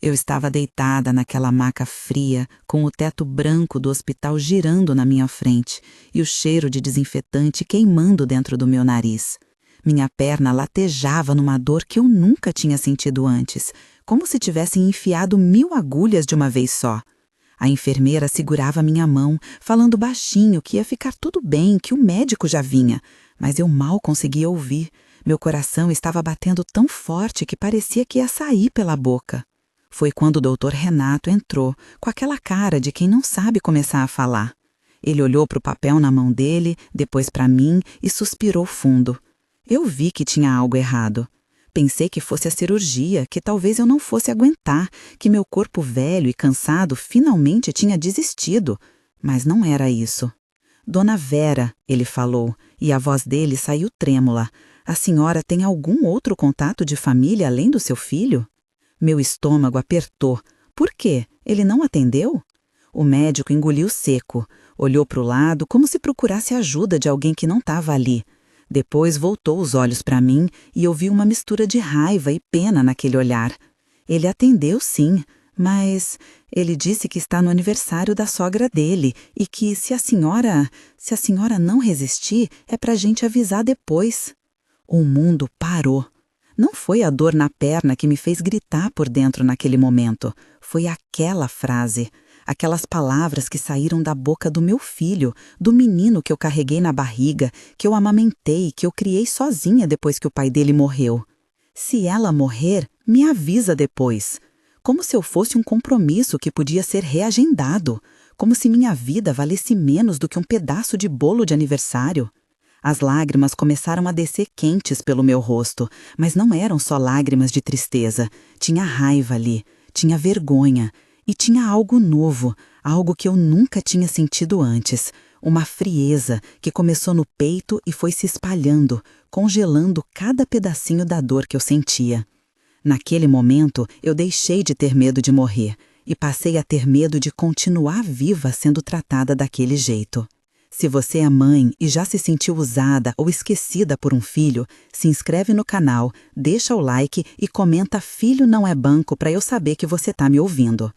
Eu estava deitada naquela maca fria, com o teto branco do hospital girando na minha frente e o cheiro de desinfetante queimando dentro do meu nariz. Minha perna latejava numa dor que eu nunca tinha sentido antes, como se tivessem enfiado 1000 agulhas de uma vez só. A enfermeira segurava minha mão, falando baixinho que ia ficar tudo bem, que o médico já vinha, mas eu mal conseguia ouvir. Meu coração estava batendo tão forte que parecia que ia sair pela boca. Foi quando o doutor Renato entrou, com aquela cara de quem não sabe começar a falar. Ele olhou para o papel na mão dele, depois para mim e suspirou fundo. Eu vi que tinha algo errado. Pensei que fosse a cirurgia, que talvez eu não fosse aguentar, que meu corpo velho e cansado finalmente tinha desistido. Mas não era isso. Dona Vera, ele falou, e a voz dele saiu trêmula. A senhora tem algum outro contato de família além do seu filho? Meu estômago apertou. Por quê? Ele não atendeu? O médico engoliu seco, olhou para o lado como se procurasse ajuda de alguém que não estava ali. Depois voltou os olhos para mim e eu vi uma mistura de raiva e pena naquele olhar. Ele atendeu sim, mas ele disse que está no aniversário da sogra dele e que se a senhora não resistir, é para a gente avisar depois. O mundo parou. Não foi a dor na perna que me fez gritar por dentro naquele momento. Foi aquela frase, aquelas palavras que saíram da boca do meu filho, do menino que eu carreguei na barriga, que eu amamentei, que eu criei sozinha depois que o pai dele morreu. Se ela morrer, me avisa depois. Como se eu fosse um compromisso que podia ser reagendado. Como se minha vida valesse menos do que um pedaço de bolo de aniversário. As lágrimas começaram a descer quentes pelo meu rosto, mas não eram só lágrimas de tristeza. Tinha raiva ali, tinha vergonha e tinha algo novo, algo que eu nunca tinha sentido antes. Uma frieza que começou no peito e foi se espalhando, congelando cada pedacinho da dor que eu sentia. Naquele momento, eu deixei de ter medo de morrer e passei a ter medo de continuar viva sendo tratada daquele jeito. Se você é mãe e já se sentiu usada ou esquecida por um filho, se inscreve no canal, deixa o like e comenta "Filho não é banco" para eu saber que você está me ouvindo.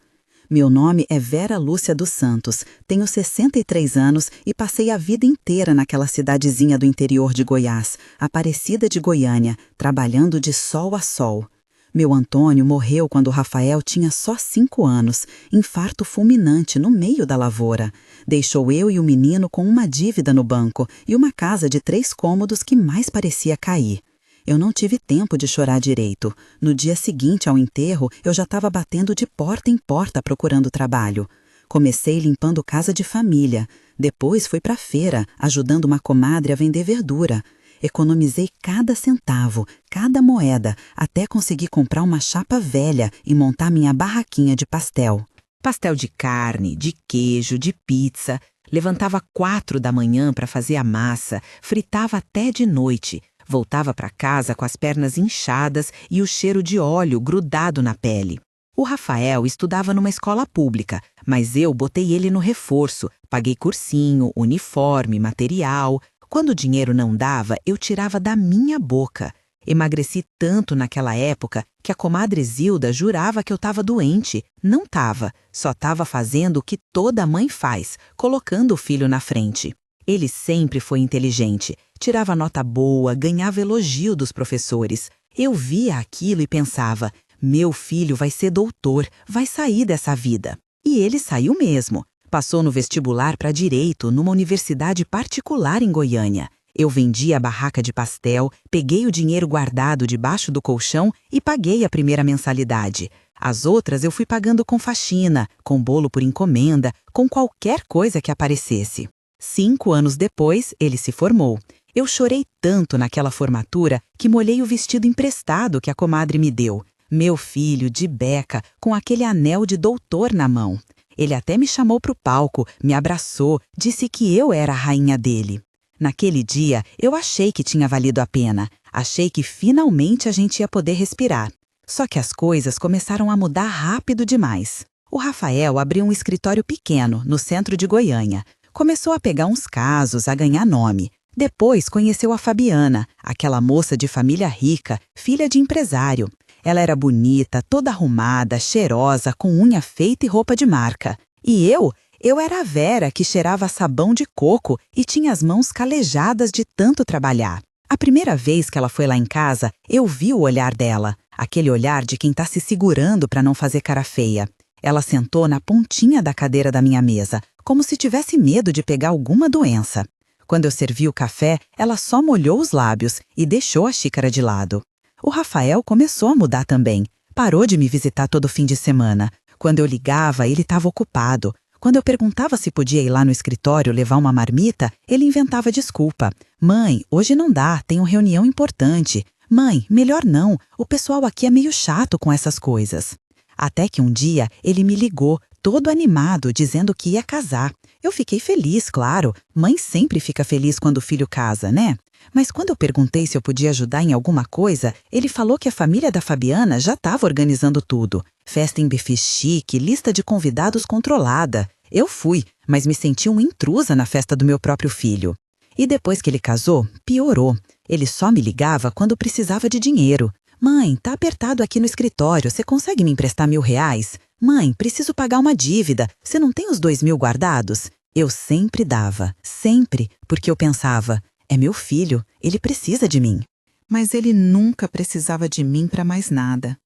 Meu nome é Vera Lúcia dos Santos, tenho 63 anos e passei a vida inteira naquela cidadezinha do interior de Goiás, Aparecida de Goiânia, trabalhando de sol a sol. Meu Antônio morreu quando o Rafael tinha só 5 anos, infarto fulminante no meio da lavoura. Deixou eu e o menino com uma dívida no banco e uma casa de 3 cômodos que mais parecia cair. Eu não tive tempo de chorar direito. No dia seguinte ao enterro, eu já estava batendo de porta em porta procurando trabalho. Comecei limpando casa de família. Depois fui para a feira, ajudando uma comadre a vender verdura. Economizei cada centavo, cada moeda, até conseguir comprar uma chapa velha e montar minha barraquinha de pastel. Pastel de carne, de queijo, de pizza. Levantava 4 da manhã para fazer a massa, fritava até de noite. Voltava para casa com as pernas inchadas e o cheiro de óleo grudado na pele. O Rafael estudava numa escola pública, mas eu botei ele no reforço, paguei cursinho, uniforme, material. Quando o dinheiro não dava, eu tirava da minha boca. Emagreci tanto naquela época que a comadre Zilda jurava que eu estava doente. Não estava, só estava fazendo o que toda mãe faz, colocando o filho na frente. Ele sempre foi inteligente, tirava nota boa, ganhava elogio dos professores. Eu via aquilo e pensava, meu filho vai ser doutor, vai sair dessa vida. E ele saiu mesmo. Passou no vestibular para Direito, numa universidade particular em Goiânia. Eu vendi a barraca de pastel, peguei o dinheiro guardado debaixo do colchão e paguei a primeira mensalidade. As outras eu fui pagando com faxina, com bolo por encomenda, com qualquer coisa que aparecesse. 5 anos depois, ele se formou. Eu chorei tanto naquela formatura que molhei o vestido emprestado que a comadre me deu. Meu filho, de beca, com aquele anel de doutor na mão. Ele até me chamou para o palco, me abraçou, disse que eu era a rainha dele. Naquele dia, eu achei que tinha valido a pena. Achei que finalmente a gente ia poder respirar. Só que as coisas começaram a mudar rápido demais. O Rafael abriu um escritório pequeno, no centro de Goiânia. Começou a pegar uns casos, a ganhar nome. Depois conheceu a Fabiana, aquela moça de família rica, filha de empresário. Ela era bonita, toda arrumada, cheirosa, com unha feita e roupa de marca. E eu era a Vera que cheirava sabão de coco e tinha as mãos calejadas de tanto trabalhar. A primeira vez que ela foi lá em casa, eu vi o olhar dela, aquele olhar de quem está se segurando para não fazer cara feia. Ela sentou na pontinha da cadeira da minha mesa, como se tivesse medo de pegar alguma doença. Quando eu servi o café, ela só molhou os lábios e deixou a xícara de lado. O Rafael começou a mudar também. Parou de me visitar todo fim de semana. Quando eu ligava, ele estava ocupado. Quando eu perguntava se podia ir lá no escritório levar uma marmita, ele inventava desculpa. Mãe, hoje não dá, tenho reunião importante. Mãe, melhor não, o pessoal aqui é meio chato com essas coisas. Até que um dia ele me ligou, todo animado, dizendo que ia casar. Eu fiquei feliz, claro. Mãe sempre fica feliz quando o filho casa, né? Mas quando eu perguntei se eu podia ajudar em alguma coisa, ele falou que a família da Fabiana já estava organizando tudo. Festa em buffet chique, lista de convidados controlada. Eu fui, mas me senti uma intrusa na festa do meu próprio filho. E depois que ele casou, piorou. Ele só me ligava quando precisava de dinheiro. Mãe, tá apertado aqui no escritório, você consegue me emprestar R$ 1.000? Mãe, preciso pagar uma dívida, você não tem os 2.000 guardados? Eu sempre dava, sempre, porque eu pensava, é meu filho, ele precisa de mim. Mas ele nunca precisava de mim para mais nada.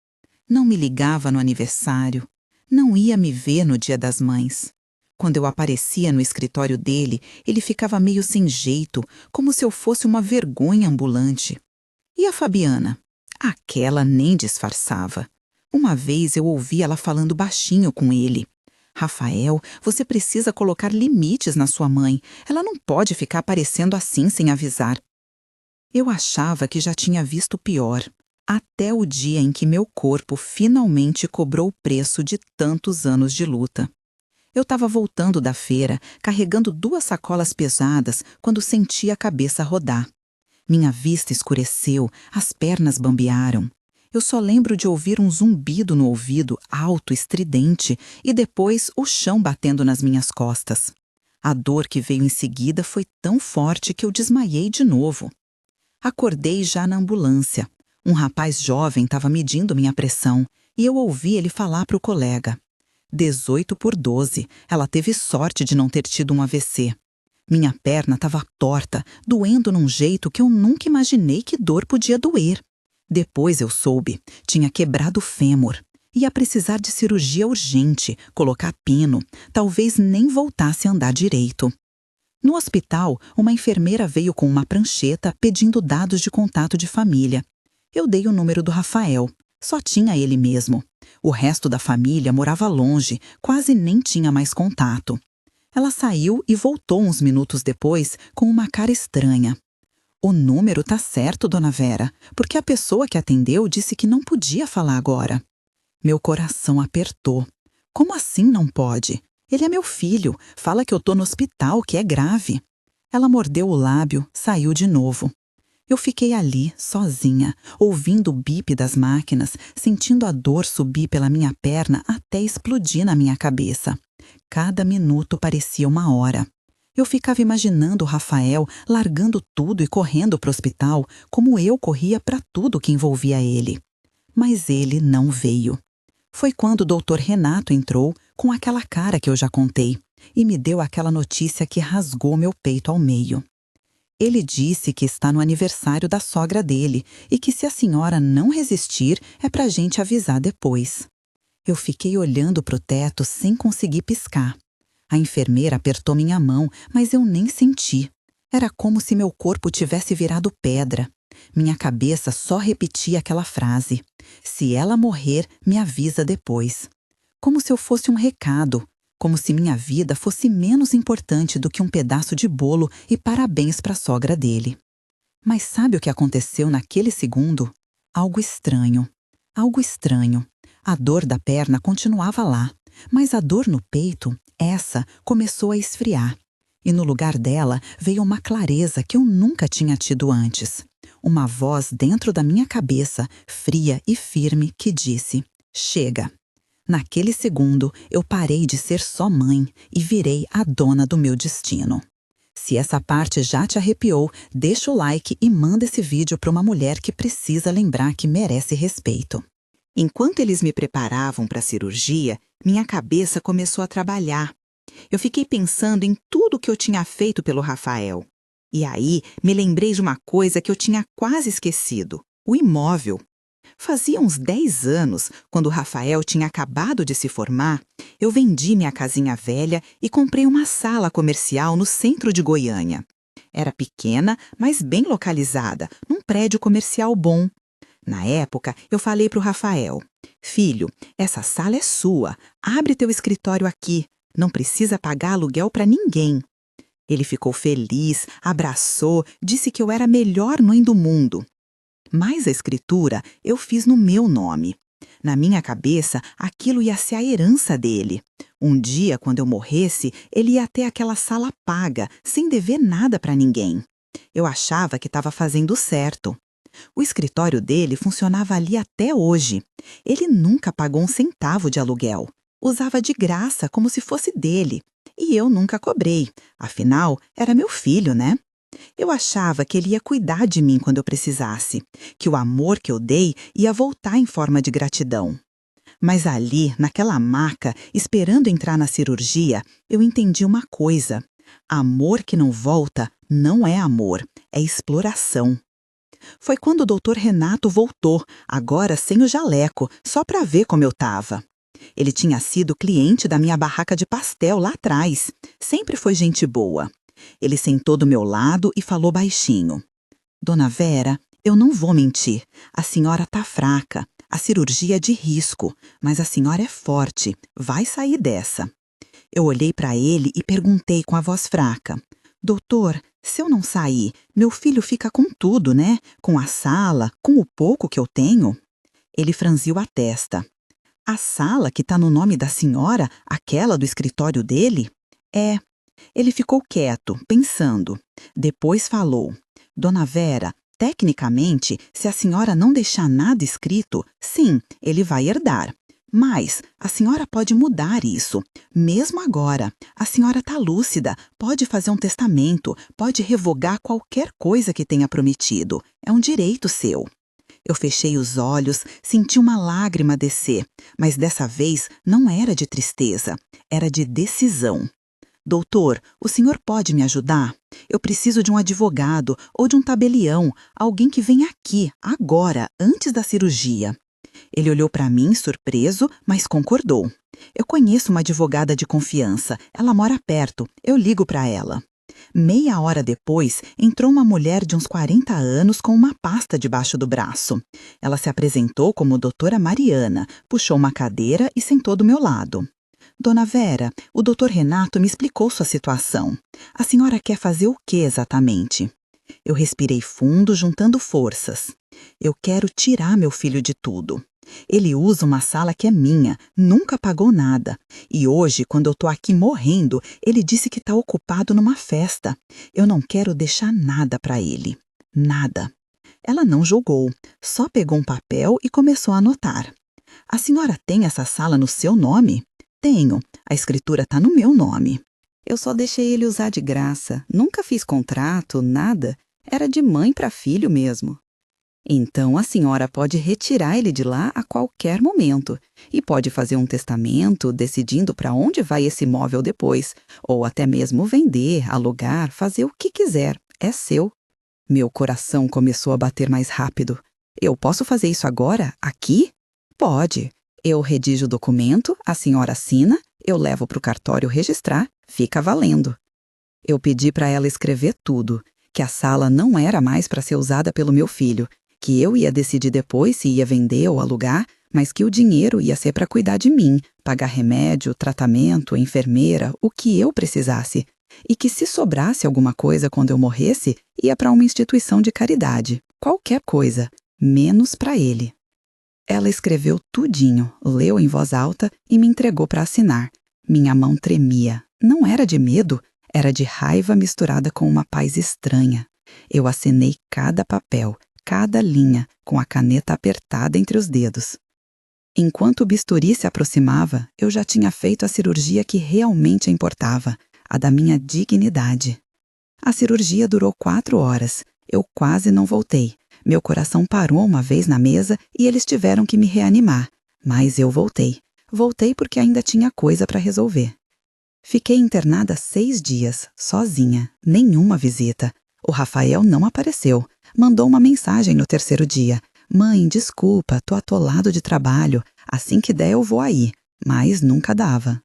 Não me ligava no aniversário, não ia me ver no Dia das Mães. Quando eu aparecia no escritório dele, ele ficava meio sem jeito, como se eu fosse uma vergonha ambulante. E a Fabiana? Aquela nem disfarçava. Uma vez eu ouvi ela falando baixinho com ele. Rafael, você precisa colocar limites na sua mãe. Ela não pode ficar aparecendo assim sem avisar. Eu achava que já tinha visto o pior, até o dia em que meu corpo finalmente cobrou o preço de tantos anos de luta. Eu estava voltando da feira, carregando 2 sacolas pesadas, quando senti a cabeça rodar. Minha vista escureceu, as pernas bambearam. Eu só lembro de ouvir um zumbido no ouvido, alto, estridente, e depois o chão batendo nas minhas costas. A dor que veio em seguida foi tão forte que eu desmaiei de novo. Acordei já na ambulância. Um rapaz jovem estava medindo minha pressão, e eu ouvi ele falar para o colega. 18/12, ela teve sorte de não ter tido um AVC. Minha perna estava torta, doendo num jeito que eu nunca imaginei que dor podia doer. Depois eu soube, tinha quebrado o fêmur. Ia precisar de cirurgia urgente, colocar pino, talvez nem voltasse a andar direito. No hospital, uma enfermeira veio com uma prancheta pedindo dados de contato de família. Eu dei o número do Rafael. Só tinha ele mesmo. O resto da família morava longe, quase nem tinha mais contato. Ela saiu e voltou uns minutos depois com uma cara estranha. O número tá certo, dona Vera, porque a pessoa que atendeu disse que não podia falar agora. Meu coração apertou. Como assim não pode? Ele é meu filho, fala que eu tô no hospital, que é grave. Ela mordeu o lábio, saiu de novo. Eu fiquei ali, sozinha, ouvindo o bip das máquinas, sentindo a dor subir pela minha perna até explodir na minha cabeça. Cada minuto parecia uma hora. Eu ficava imaginando o Rafael largando tudo e correndo para o hospital, como eu corria para tudo que envolvia ele. Mas ele não veio. Foi quando o doutor Renato entrou, com aquela cara que eu já contei, e me deu aquela notícia que rasgou meu peito ao meio. Ele disse que está no aniversário da sogra dele e que se a senhora não resistir, é pra gente avisar depois. Eu fiquei olhando pro teto sem conseguir piscar. A enfermeira apertou minha mão, mas eu nem senti. Era como se meu corpo tivesse virado pedra. Minha cabeça só repetia aquela frase. Se ela morrer, me avisa depois. Como se eu fosse um recado. Como se minha vida fosse menos importante do que um pedaço de bolo e parabéns para a sogra dele. Mas sabe o que aconteceu naquele segundo? Algo estranho. Algo estranho. A dor da perna continuava lá, mas a dor no peito, essa, começou a esfriar. E no lugar dela veio uma clareza que eu nunca tinha tido antes. Uma voz dentro da minha cabeça, fria e firme, que disse: chega. Naquele segundo, eu parei de ser só mãe e virei a dona do meu destino. Se essa parte já te arrepiou, deixa o like e manda esse vídeo para uma mulher que precisa lembrar que merece respeito. Enquanto eles me preparavam para a cirurgia, minha cabeça começou a trabalhar. Eu fiquei pensando em tudo que eu tinha feito pelo Rafael. E aí, me lembrei de uma coisa que eu tinha quase esquecido: o imóvel. Fazia uns 10 anos, quando o Rafael tinha acabado de se formar, eu vendi minha casinha velha e comprei uma sala comercial no centro de Goiânia. Era pequena, mas bem localizada, num prédio comercial bom. Na época, eu falei para o Rafael: Filho, essa sala é sua, abre teu escritório aqui, não precisa pagar aluguel para ninguém. Ele ficou feliz, abraçou, disse que eu era a melhor mãe do mundo. Mas a escritura eu fiz no meu nome. Na minha cabeça, aquilo ia ser a herança dele. Um dia, quando eu morresse, ele ia ter aquela sala paga, sem dever nada para ninguém. Eu achava que estava fazendo certo. O escritório dele funcionava ali até hoje. Ele nunca pagou um centavo de aluguel. Usava de graça, como se fosse dele. E eu nunca cobrei. Afinal, era meu filho, né? Eu achava que ele ia cuidar de mim quando eu precisasse, que o amor que eu dei ia voltar em forma de gratidão. Mas ali, naquela maca, esperando entrar na cirurgia, eu entendi uma coisa: amor que não volta não é amor, é exploração. Foi quando o doutor Renato voltou, agora sem o jaleco, só para ver como eu estava. Ele tinha sido cliente da minha barraca de pastel lá atrás. Sempre foi gente boa. Ele sentou do meu lado e falou baixinho: Dona Vera, eu não vou mentir. A senhora está fraca. A cirurgia é de risco, mas a senhora é forte. Vai sair dessa. Eu olhei para ele e perguntei com a voz fraca: Doutor, se eu não sair, meu filho fica com tudo, né? Com a sala, com o pouco que eu tenho? Ele franziu a testa. A sala que está no nome da senhora, aquela do escritório dele? É. Ele ficou quieto, pensando. Depois falou: Dona Vera, tecnicamente, se a senhora não deixar nada escrito, sim, ele vai herdar. Mas a senhora pode mudar isso. Mesmo agora, a senhora está lúcida, pode fazer um testamento, pode revogar qualquer coisa que tenha prometido. É um direito seu. Eu fechei os olhos, senti uma lágrima descer, mas dessa vez não era de tristeza, era de decisão. Doutor, o senhor pode me ajudar? Eu preciso de um advogado ou de um tabelião, alguém que venha aqui, agora, antes da cirurgia. Ele olhou para mim, surpreso, mas concordou. Eu conheço uma advogada de confiança, ela mora perto, eu ligo para ela. Meia hora depois, entrou uma mulher de uns 40 anos com uma pasta debaixo do braço. Ela se apresentou como doutora Mariana, puxou uma cadeira e sentou do meu lado. Dona Vera, o doutor Renato me explicou sua situação. A senhora quer fazer o que exatamente? Eu respirei fundo, juntando forças. Eu quero tirar meu filho de tudo. Ele usa uma sala que é minha, nunca pagou nada. E hoje, quando eu tô aqui morrendo, ele disse que está ocupado numa festa. Eu não quero deixar nada para ele. Nada. Ela não julgou, só pegou um papel e começou a anotar. A senhora tem essa sala no seu nome? Tenho. A escritura está no meu nome. Eu só deixei ele usar de graça. Nunca fiz contrato, nada. Era de mãe para filho mesmo. Então a senhora pode retirar ele de lá a qualquer momento. E pode fazer um testamento decidindo para onde vai esse imóvel depois. Ou até mesmo vender, alugar, fazer o que quiser. É seu. Meu coração começou a bater mais rápido. Eu posso fazer isso agora? Aqui? Pode. Eu redijo o documento, a senhora assina, eu levo para o cartório registrar, fica valendo. Eu pedi para ela escrever tudo, que a sala não era mais para ser usada pelo meu filho, que eu ia decidir depois se ia vender ou alugar, mas que o dinheiro ia ser para cuidar de mim, pagar remédio, tratamento, enfermeira, o que eu precisasse, e que se sobrasse alguma coisa quando eu morresse, ia para uma instituição de caridade, qualquer coisa, menos para ele. Ela escreveu tudinho, leu em voz alta e me entregou para assinar. Minha mão tremia. Não era de medo, era de raiva misturada com uma paz estranha. Eu assinei cada papel, cada linha, com a caneta apertada entre os dedos. Enquanto o bisturi se aproximava, eu já tinha feito a cirurgia que realmente importava, a da minha dignidade. A cirurgia durou 4 horas. Eu quase não voltei. Meu coração parou uma vez na mesa e eles tiveram que me reanimar. Mas eu voltei. Voltei porque ainda tinha coisa para resolver. Fiquei internada 6 dias, sozinha, nenhuma visita. O Rafael não apareceu. Mandou uma mensagem no 3º dia. Mãe, desculpa, tô atolado de trabalho. Assim que der eu vou aí. Mas nunca dava.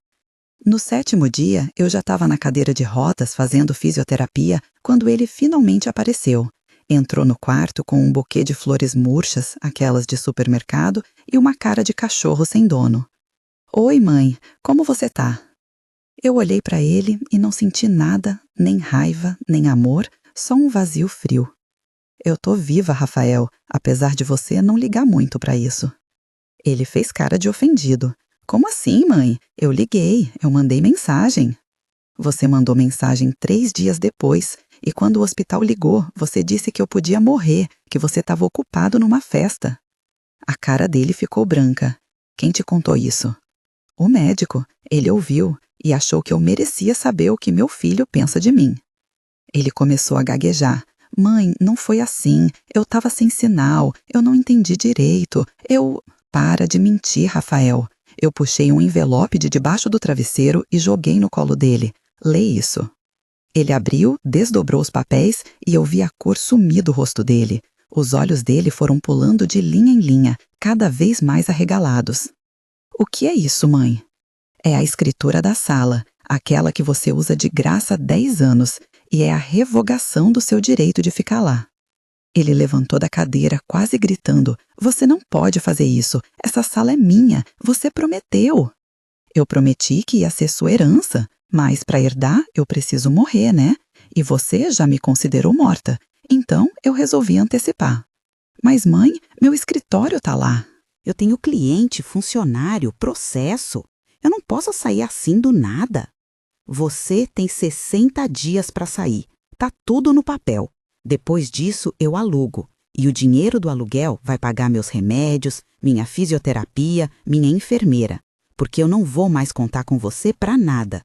No 7º dia, eu já estava na cadeira de rodas fazendo fisioterapia quando ele finalmente apareceu. Entrou no quarto com um buquê de flores murchas, aquelas de supermercado, e uma cara de cachorro sem dono. Oi, mãe, como você tá? Eu olhei para ele e não senti nada, nem raiva, nem amor, só um vazio frio. Eu tô viva, Rafael, apesar de você não ligar muito para isso. Ele fez cara de ofendido. Como assim, mãe? Eu liguei, eu mandei mensagem. Você mandou mensagem 3 dias depois, e quando o hospital ligou, você disse que eu podia morrer, que você estava ocupado numa festa. A cara dele ficou branca. Quem te contou isso? O médico. Ele ouviu e achou que eu merecia saber o que meu filho pensa de mim. Ele começou a gaguejar. Mãe, não foi assim. Eu estava sem sinal. Eu não entendi direito. Para de mentir, Rafael. Eu puxei um envelope de debaixo do travesseiro e joguei no colo dele. Lê isso. Ele abriu, desdobrou os papéis e eu vi a cor sumir do rosto dele. Os olhos dele foram pulando de linha em linha, cada vez mais arregalados. O que é isso, mãe? É a escritura da sala, aquela que você usa de graça há 10 anos, e é a revogação do seu direito de ficar lá. Ele levantou da cadeira, quase gritando, você não pode fazer isso, essa sala é minha, você prometeu. Eu prometi que ia ser sua herança, mas para herdar eu preciso morrer, né? E você já me considerou morta, então eu resolvi antecipar. Mas mãe, meu escritório tá lá. Eu tenho cliente, funcionário, processo. Eu não posso sair assim do nada. Você tem 60 dias para sair. Tá tudo no papel. Depois disso, eu alugo. E o dinheiro do aluguel vai pagar meus remédios, minha fisioterapia, minha enfermeira. Porque eu não vou mais contar com você para nada.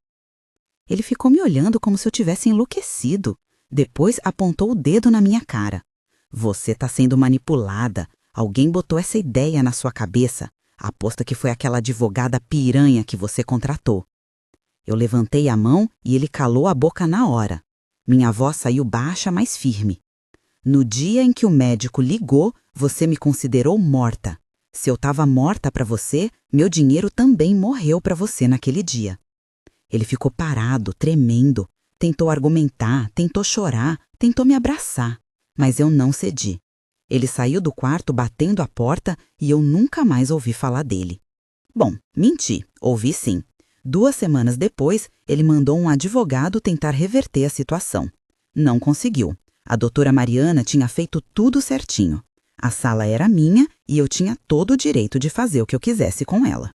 Ele ficou me olhando como se eu tivesse enlouquecido. Depois apontou o dedo na minha cara. Você tá sendo manipulada. Alguém botou essa ideia na sua cabeça. Aposta que foi aquela advogada piranha que você contratou. Eu levantei a mão e ele calou a boca na hora. Minha voz saiu baixa, mas firme. No dia em que o médico ligou, você me considerou morta. Se eu estava morta para você, meu dinheiro também morreu para você naquele dia. Ele ficou parado, tremendo. Tentou argumentar, tentou chorar, tentou me abraçar. Mas eu não cedi. Ele saiu do quarto batendo a porta e eu nunca mais ouvi falar dele. Bom, menti, ouvi sim. 2 semanas depois, ele mandou um advogado tentar reverter a situação. Não conseguiu. A doutora Mariana tinha feito tudo certinho. A sala era minha e eu tinha todo o direito de fazer o que eu quisesse com ela.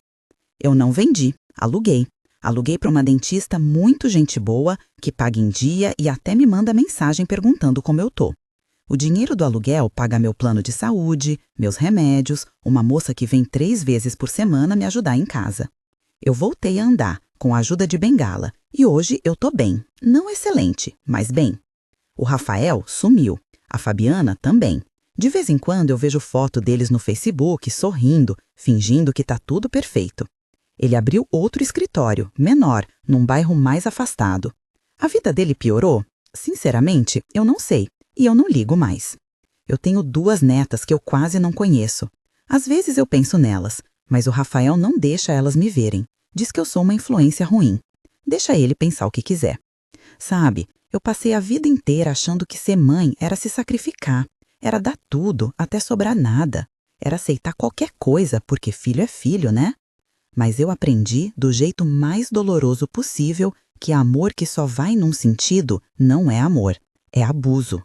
Eu não vendi, aluguei. Aluguei para uma dentista muito gente boa, que paga em dia e até me manda mensagem perguntando como eu tô. O dinheiro do aluguel paga meu plano de saúde, meus remédios, uma moça que vem 3 vezes por semana me ajudar em casa. Eu voltei a andar, com a ajuda de bengala, e hoje eu tô bem. Não excelente, mas bem. O Rafael sumiu. A Fabiana também. De vez em quando eu vejo foto deles no Facebook, sorrindo, fingindo que tá tudo perfeito. Ele abriu outro escritório, menor, num bairro mais afastado. A vida dele piorou? Sinceramente, eu não sei. E eu não ligo mais. Eu tenho 2 netas que eu quase não conheço. Às vezes eu penso nelas, mas o Rafael não deixa elas me verem. Diz que eu sou uma influência ruim. Deixa ele pensar o que quiser. Sabe, eu passei a vida inteira achando que ser mãe era se sacrificar. Era dar tudo, até sobrar nada. Era aceitar qualquer coisa, porque filho é filho, né? Mas eu aprendi do jeito mais doloroso possível que amor que só vai num sentido não é amor, é abuso.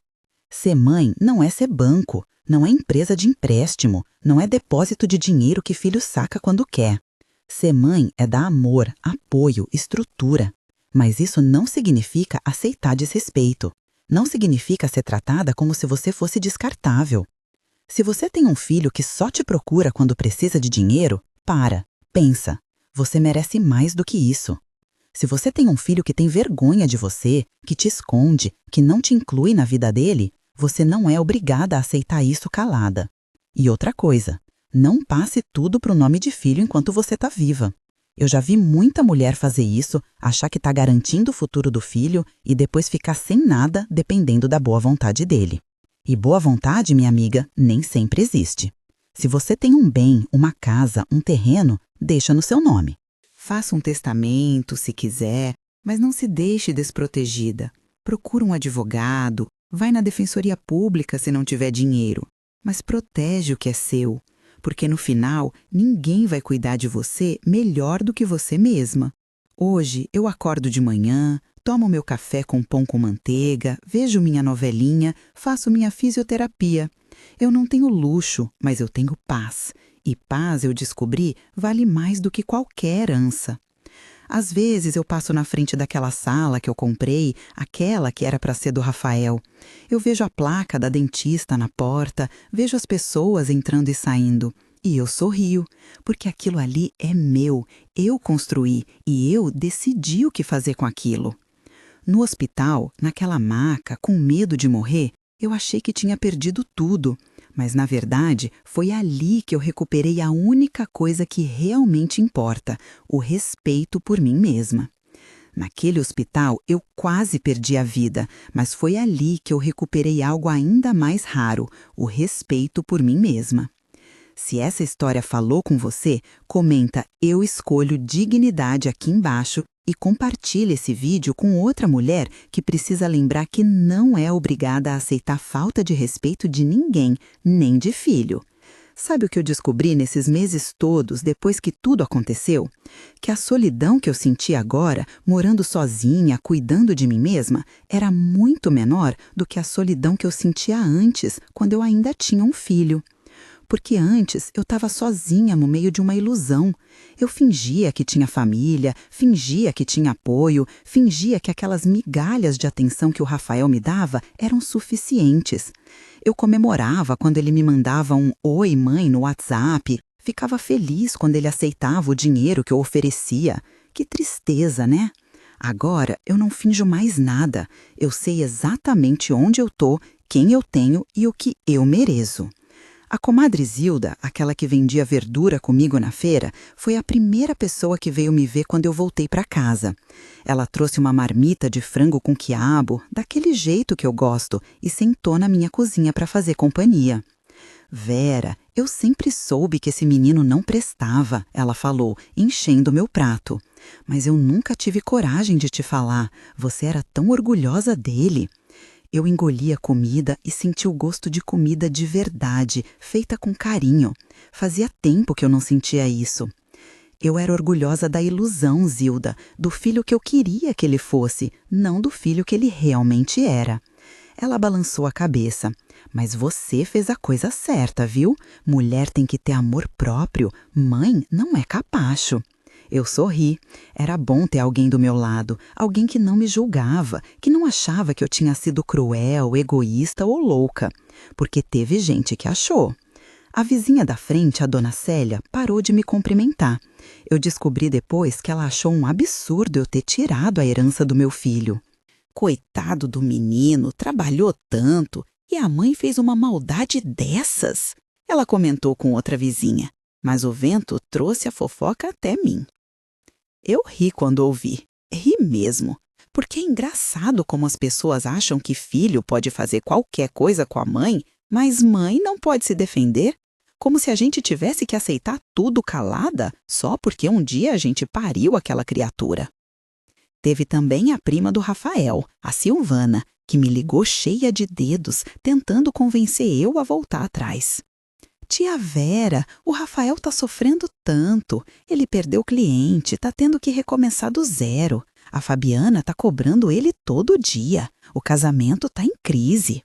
Ser mãe não é ser banco, não é empresa de empréstimo, não é depósito de dinheiro que filho saca quando quer. Ser mãe é dar amor, apoio, estrutura. Mas isso não significa aceitar desrespeito. Não significa ser tratada como se você fosse descartável. Se você tem um filho que só te procura quando precisa de dinheiro, pensa. Você merece mais do que isso. Se você tem um filho que tem vergonha de você, que te esconde, que não te inclui na vida dele, Você não é obrigada a aceitar isso calada. E outra coisa, não passe tudo para o nome de filho enquanto você está viva. Eu já vi muita mulher fazer isso, achar que está garantindo o futuro do filho e depois ficar sem nada dependendo da boa vontade dele. E boa vontade, minha amiga, nem sempre existe. Se você tem um bem, uma casa, um terreno, deixa no seu nome. Faça um testamento, se quiser, mas não se deixe desprotegida. Procura um advogado, vai na defensoria pública se não tiver dinheiro, mas protege o que é seu, porque no final ninguém vai cuidar de você melhor do que você mesma. Hoje eu acordo de manhã, tomo meu café com pão com manteiga, vejo minha novelinha, faço minha fisioterapia. Eu não tenho luxo, mas eu tenho paz. E paz, eu descobri, vale mais do que qualquer herança. Às vezes eu passo na frente daquela sala que eu comprei, aquela que era para ser do Rafael. Eu vejo a placa da dentista na porta, vejo as pessoas entrando e saindo. E eu sorrio, porque aquilo ali é meu, eu construí e eu decidi o que fazer com aquilo. No hospital, naquela maca, com medo de morrer, eu achei que tinha perdido tudo. Mas, na verdade, foi ali que eu recuperei a única coisa que realmente importa, o respeito por mim mesma. Naquele hospital, eu quase perdi a vida, mas foi ali que eu recuperei algo ainda mais raro, o respeito por mim mesma. Se essa história falou com você, comenta "Eu escolho dignidade" aqui embaixo e compartilhe esse vídeo com outra mulher que precisa lembrar que não é obrigada a aceitar falta de respeito de ninguém, nem de filho. Sabe o que eu descobri nesses meses todos, depois que tudo aconteceu? Que a solidão que eu senti agora, morando sozinha, cuidando de mim mesma, era muito menor do que a solidão que eu sentia antes, quando eu ainda tinha um filho. Porque antes eu estava sozinha no meio de uma ilusão. Eu fingia que tinha família, fingia que tinha apoio, fingia que aquelas migalhas de atenção que o Rafael me dava eram suficientes. Eu comemorava quando ele me mandava um "Oi, mãe" no WhatsApp, ficava feliz quando ele aceitava o dinheiro que eu oferecia. Que tristeza, né? Agora eu não finjo mais nada. Eu sei exatamente onde eu tô, quem eu tenho e o que eu mereço. A comadre Zilda, aquela que vendia verdura comigo na feira, foi a primeira pessoa que veio me ver quando eu voltei para casa. Ela trouxe uma marmita de frango com quiabo, daquele jeito que eu gosto, e sentou na minha cozinha para fazer companhia. "Vera, eu sempre soube que esse menino não prestava", ela falou, enchendo meu prato. "Mas eu nunca tive coragem de te falar. Você era tão orgulhosa dele." Eu engoli a comida e senti o gosto de comida de verdade, feita com carinho. Fazia tempo que eu não sentia isso. Eu era orgulhosa da ilusão, Zilda, do filho que eu queria que ele fosse, não do filho que ele realmente era. Ela balançou a cabeça. "Mas você fez a coisa certa, viu? Mulher tem que ter amor próprio. Mãe não é capacho." Eu sorri. Era bom ter alguém do meu lado, alguém que não me julgava, que não achava que eu tinha sido cruel, egoísta ou louca, porque teve gente que achou. A vizinha da frente, a dona Célia, parou de me cumprimentar. Eu descobri depois que ela achou um absurdo eu ter tirado a herança do meu filho. "Coitado do menino, trabalhou tanto e a mãe fez uma maldade dessas", ela comentou com outra vizinha, mas o vento trouxe a fofoca até mim. Eu ri quando ouvi, ri mesmo, porque é engraçado como as pessoas acham que filho pode fazer qualquer coisa com a mãe, mas mãe não pode se defender, como se a gente tivesse que aceitar tudo calada só porque um dia a gente pariu aquela criatura. Teve também a prima do Rafael, a Silvana, que me ligou cheia de dedos, tentando convencer eu a voltar atrás. "Tia Vera, o Rafael tá sofrendo tanto. Ele perdeu cliente, tá tendo que recomeçar do zero. A Fabiana tá cobrando ele todo dia. O casamento tá em crise."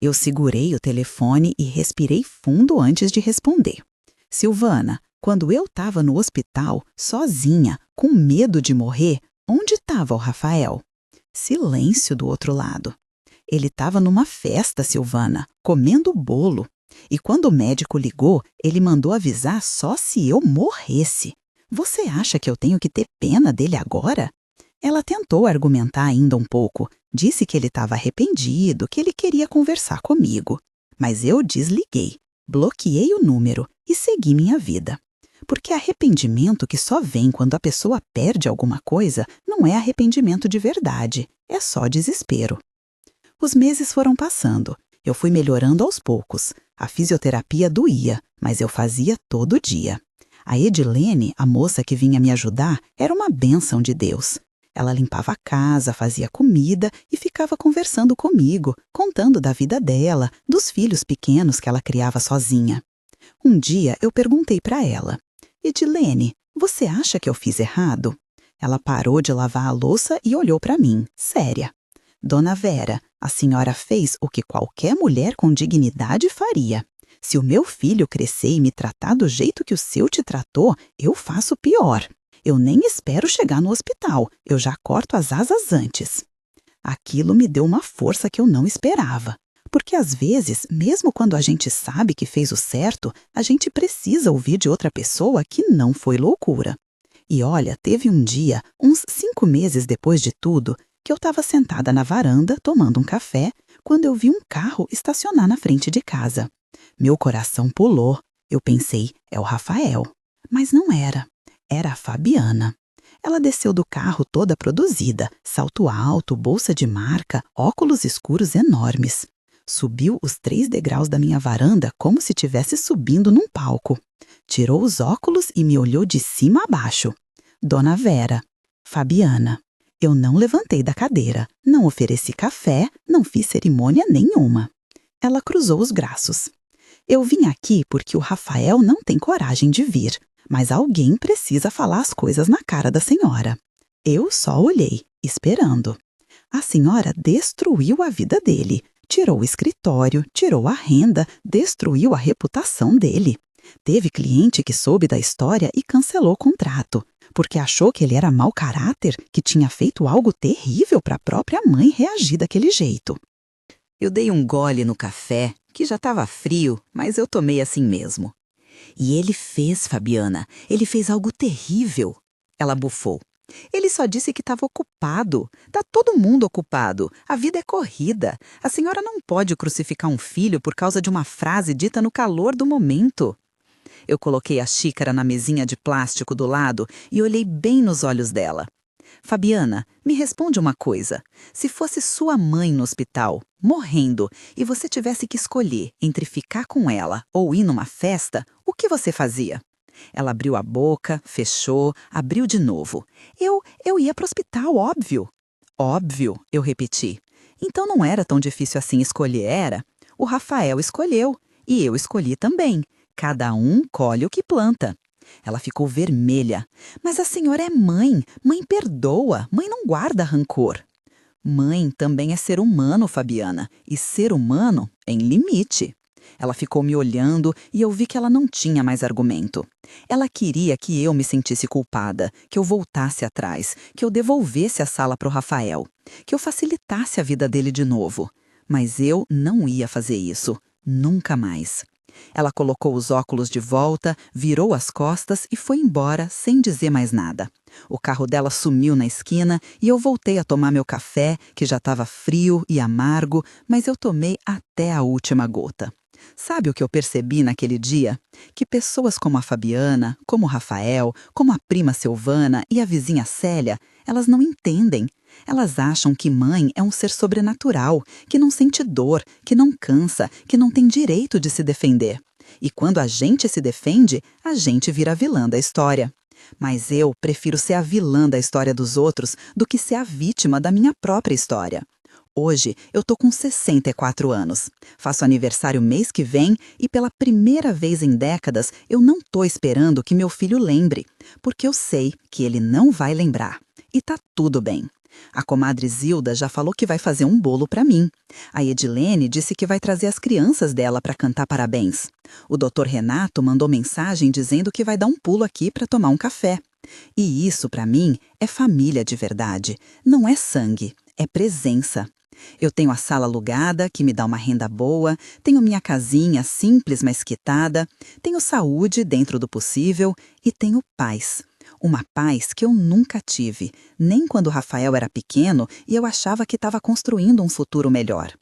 Eu segurei o telefone e respirei fundo antes de responder. "Silvana, quando eu tava no hospital, sozinha, com medo de morrer, onde tava o Rafael?" Silêncio do outro lado. "Ele tava numa festa, Silvana, comendo bolo. E quando o médico ligou, ele mandou avisar só se eu morresse. Você acha que eu tenho que ter pena dele agora?" Ela tentou argumentar ainda um pouco, Disse que ele estava arrependido, que ele queria conversar comigo. Mas eu desliguei, bloqueei o número e segui minha vida. Porque arrependimento que só vem quando a pessoa perde alguma coisa não é arrependimento de verdade, é só desespero. Os meses foram passando. Eu fui melhorando aos poucos. A fisioterapia doía, mas eu fazia todo dia. A Edilene, a moça que vinha me ajudar, era uma bênção de Deus. Ela limpava a casa, fazia comida e ficava conversando comigo, contando da vida dela, dos filhos pequenos que ela criava sozinha. Um dia eu perguntei para ela: Edilene, você acha que eu fiz errado? Ela parou de lavar a louça e olhou para mim, séria. Dona Vera, a senhora fez o que qualquer mulher com dignidade faria. Se o meu filho crescer e me tratar do jeito que o seu te tratou, eu faço pior. Eu nem espero chegar no hospital, eu já corto as asas antes. Aquilo me deu uma força que eu não esperava. Porque às vezes, mesmo quando a gente sabe que fez o certo, a gente precisa ouvir de outra pessoa que não foi loucura. E olha, teve um dia, uns 5 meses depois de tudo, que eu estava sentada na varanda, tomando um café, quando eu vi um carro estacionar na frente de casa. Meu coração pulou. Eu pensei, é o Rafael. Mas não era. Era a Fabiana. Ela desceu do carro toda produzida, salto alto, bolsa de marca, óculos escuros enormes. Subiu os 3 degraus da minha varanda como se estivesse subindo num palco. Tirou os óculos e me olhou de cima a baixo. Dona Vera. Fabiana. Eu não levantei da cadeira, não ofereci café, não fiz cerimônia nenhuma. Ela cruzou os braços. Eu vim aqui porque o Rafael não tem coragem de vir, mas alguém precisa falar as coisas na cara da senhora. Eu só olhei, esperando. A senhora destruiu a vida dele, tirou o escritório, tirou a renda, destruiu a reputação dele. Teve cliente que soube da história e cancelou o contrato, porque achou que ele era mau caráter, que tinha feito algo terrível para a própria mãe reagir daquele jeito. Eu dei um gole no café, que já estava frio, mas eu tomei assim mesmo. E ele fez, Fabiana, ele fez algo terrível. Ela bufou. Ele só disse que estava ocupado. Tá todo mundo ocupado. A vida é corrida. A senhora não pode crucificar um filho por causa de uma frase dita no calor do momento. Eu coloquei a xícara na mesinha de plástico do lado e olhei bem nos olhos dela. Fabiana, me responde uma coisa. Se fosse sua mãe no hospital, morrendo, e você tivesse que escolher entre ficar com ela ou ir numa festa, o que você fazia? Ela abriu a boca, fechou, abriu de novo. Eu ia para o hospital, óbvio. Óbvio, eu repeti. Então não era tão difícil assim escolher, era? O Rafael escolheu, e eu escolhi também. Cada um colhe o que planta. Ela ficou vermelha. Mas a senhora é mãe. Mãe perdoa. Mãe não guarda rancor. Mãe também é ser humano, Fabiana. E ser humano tem limite. Ela ficou me olhando e eu vi que ela não tinha mais argumento. Ela queria que eu me sentisse culpada, que eu voltasse atrás, que eu devolvesse a sala para o Rafael, que eu facilitasse a vida dele de novo. Mas eu não ia fazer isso. Nunca mais. Ela colocou os óculos de volta, virou as costas e foi embora sem dizer mais nada. O carro dela sumiu na esquina e eu voltei a tomar meu café, que já estava frio e amargo, mas eu tomei até a última gota. Sabe o que eu percebi naquele dia? Que pessoas como a Fabiana, como o Rafael, como a prima Silvana e a vizinha Célia, elas não entendem. Elas acham que mãe é um ser sobrenatural, que não sente dor, que não cansa, que não tem direito de se defender. E quando a gente se defende, a gente vira a vilã da história. Mas eu prefiro ser a vilã da história dos outros do que ser a vítima da minha própria história. Hoje eu tô com 64 anos. Faço aniversário mês que vem e pela primeira vez em décadas eu não tô esperando que meu filho lembre, porque eu sei que ele não vai lembrar. E tá tudo bem. A comadre Zilda já falou que vai fazer um bolo para mim. A Edilene disse que vai trazer as crianças dela para cantar parabéns. O Dr. Renato mandou mensagem dizendo que vai dar um pulo aqui para tomar um café. E isso, para mim, é família de verdade. Não é sangue, é presença. Eu tenho a sala alugada, que me dá uma renda boa, tenho minha casinha simples, mas quitada, tenho saúde dentro do possível e tenho paz. Uma paz que eu nunca tive, nem quando o Rafael era pequeno e eu achava que estava construindo um futuro melhor.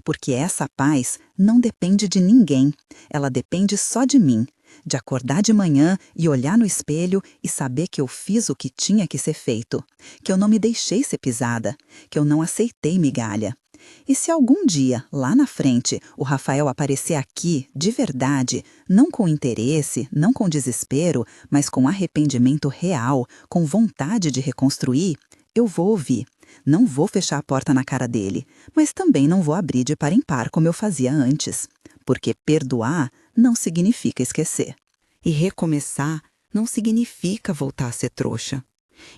Porque essa paz não depende de ninguém, ela depende só de mim, de acordar de manhã e olhar no espelho e saber que eu fiz o que tinha que ser feito, que eu não me deixei ser pisada, que eu não aceitei migalha. E se algum dia, lá na frente, o Rafael aparecer aqui, de verdade, não com interesse, não com desespero, mas com arrependimento real, com vontade de reconstruir, eu vou ouvir. Não vou fechar a porta na cara dele, mas também não vou abrir de par em par como eu fazia antes. Porque perdoar não significa esquecer. E recomeçar não significa voltar a ser trouxa.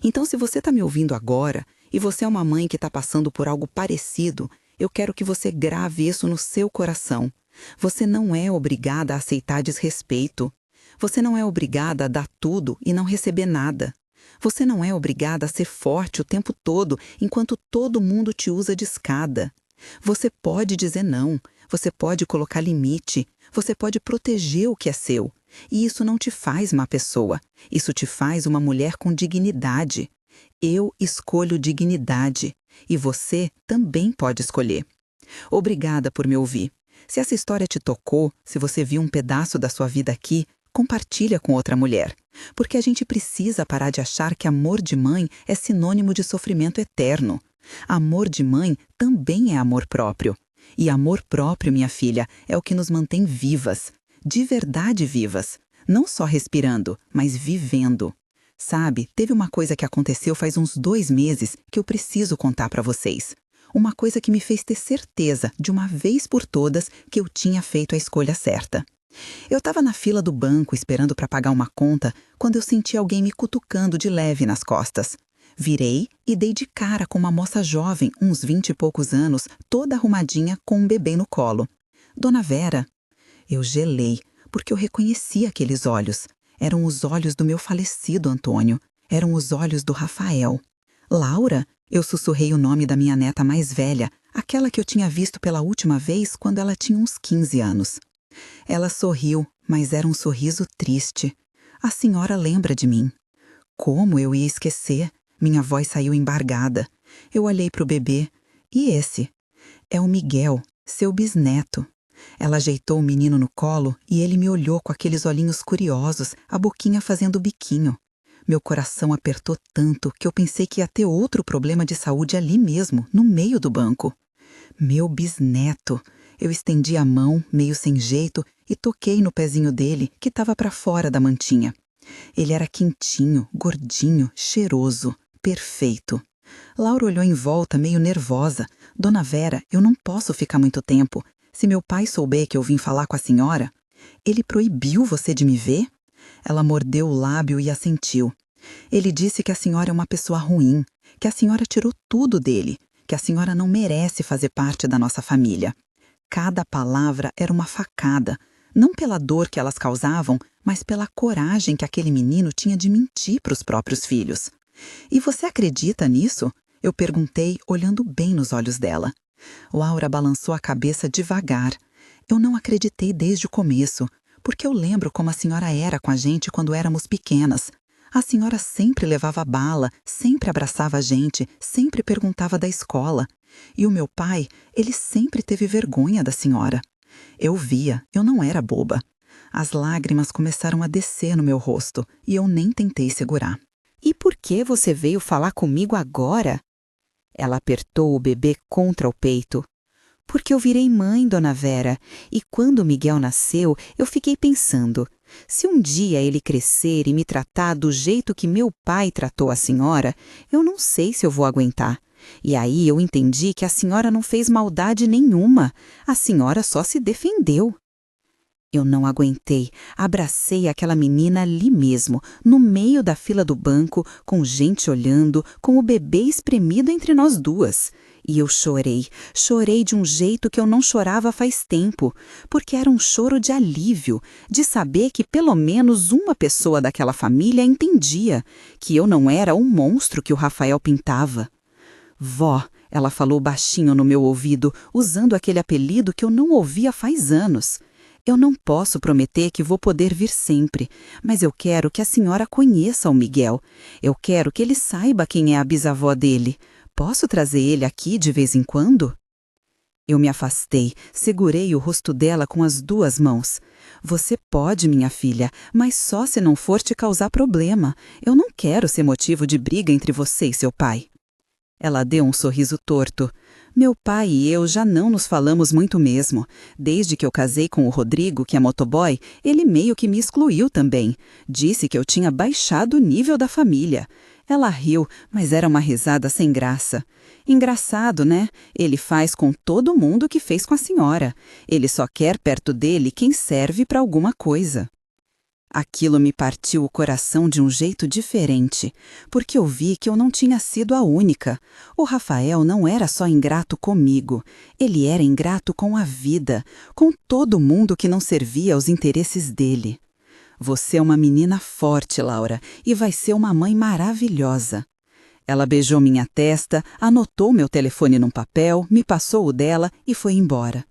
Então, se você está me ouvindo agora e você é uma mãe que está passando por algo parecido, eu quero que você grave isso no seu coração. Você não é obrigada a aceitar desrespeito. Você não é obrigada a dar tudo e não receber nada. Você não é obrigada a ser forte o tempo todo enquanto todo mundo te usa de escada. Você pode dizer não, você pode colocar limite, você pode proteger o que é seu. E isso não te faz má pessoa, isso te faz uma mulher com dignidade. Eu escolho dignidade e você também pode escolher. Obrigada por me ouvir. Se essa história te tocou, se você viu um pedaço da sua vida aqui, compartilha com outra mulher. Porque a gente precisa parar de achar que amor de mãe é sinônimo de sofrimento eterno. Amor de mãe também é amor próprio. E amor próprio, minha filha, é o que nos mantém vivas. De verdade vivas. Não só respirando, mas vivendo. Sabe, teve uma coisa que aconteceu faz uns 2 meses que eu preciso contar para vocês. Uma coisa que me fez ter certeza, de uma vez por todas, que eu tinha feito a escolha certa. Eu estava na fila do banco esperando para pagar uma conta quando eu senti alguém me cutucando de leve nas costas. Virei e dei de cara com uma moça jovem, uns 20 e poucos anos, toda arrumadinha com um bebê no colo. Dona Vera. Eu gelei, porque eu reconheci aqueles olhos. Eram os olhos do meu falecido Antônio. Eram os olhos do Rafael. Laura? Eu sussurrei o nome da minha neta mais velha, aquela que eu tinha visto pela última vez quando ela tinha uns 15 anos. Ela sorriu, mas era um sorriso triste. A senhora lembra de mim. Como eu ia esquecer? Minha voz saiu embargada. Eu olhei para o bebê. E esse? É o Miguel, seu bisneto. Ela ajeitou o menino no colo e ele me olhou com aqueles olhinhos curiosos, a boquinha fazendo biquinho. Meu coração apertou tanto que eu pensei que ia ter outro problema de saúde ali mesmo, no meio do banco. Meu bisneto! Eu estendi a mão, meio sem jeito, e toquei no pezinho dele, que estava para fora da mantinha. Ele era quentinho, gordinho, cheiroso, perfeito. Laura olhou em volta, meio nervosa. Dona Vera, eu não posso ficar muito tempo. Se meu pai souber que eu vim falar com a senhora, ele proibiu você de me ver? Ela mordeu o lábio e assentiu. Ele disse que a senhora é uma pessoa ruim, que a senhora tirou tudo dele, que a senhora não merece fazer parte da nossa família. Cada palavra era uma facada, não pela dor que elas causavam, mas pela coragem que aquele menino tinha de mentir para os próprios filhos. E você acredita nisso? Eu perguntei, olhando bem nos olhos dela. Laura balançou a cabeça devagar. Eu não acreditei desde o começo, porque eu lembro como a senhora era com a gente quando éramos pequenas. A senhora sempre levava bala, sempre abraçava a gente, sempre perguntava da escola. E o meu pai, ele sempre teve vergonha da senhora. Eu via, eu não era boba. As lágrimas começaram a descer no meu rosto e eu nem tentei segurar. E por que você veio falar comigo agora? Ela apertou o bebê contra o peito. Porque eu virei mãe, Dona Vera, e quando o Miguel nasceu, eu fiquei pensando, se um dia ele crescer e me tratar do jeito que meu pai tratou a senhora, eu não sei se eu vou aguentar. E aí eu entendi que a senhora não fez maldade nenhuma, a senhora só se defendeu. Eu não aguentei, abracei aquela menina ali mesmo, no meio da fila do banco, com gente olhando, com o bebê espremido entre nós duas. E eu chorei de um jeito que eu não chorava faz tempo, porque era um choro de alívio, de saber que pelo menos uma pessoa daquela família entendia, que eu não era um monstro que o Rafael pintava. Vó, ela falou baixinho no meu ouvido, usando aquele apelido que eu não ouvia faz anos. Eu não posso prometer que vou poder vir sempre, mas eu quero que a senhora conheça o Miguel. Eu quero que ele saiba quem é a bisavó dele. Posso trazer ele aqui de vez em quando? Eu me afastei, segurei o rosto dela com as 2 mãos. Você pode, minha filha, mas só se não for te causar problema. Eu não quero ser motivo de briga entre você e seu pai. Ela deu um sorriso torto. Meu pai e eu já não nos falamos muito mesmo. Desde que eu casei com o Rodrigo, que é motoboy, ele meio que me excluiu também. Disse que eu tinha baixado o nível da família. Ela riu, mas era uma risada sem graça. Engraçado, né? Ele faz com todo mundo o que fez com a senhora. Ele só quer perto dele quem serve para alguma coisa. Aquilo me partiu o coração de um jeito diferente, porque eu vi que eu não tinha sido a única. O Rafael não era só ingrato comigo, ele era ingrato com a vida, com todo mundo que não servia aos interesses dele. Você é uma menina forte, Laura, e vai ser uma mãe maravilhosa. Ela beijou minha testa, anotou meu telefone num papel, me passou o dela e foi embora.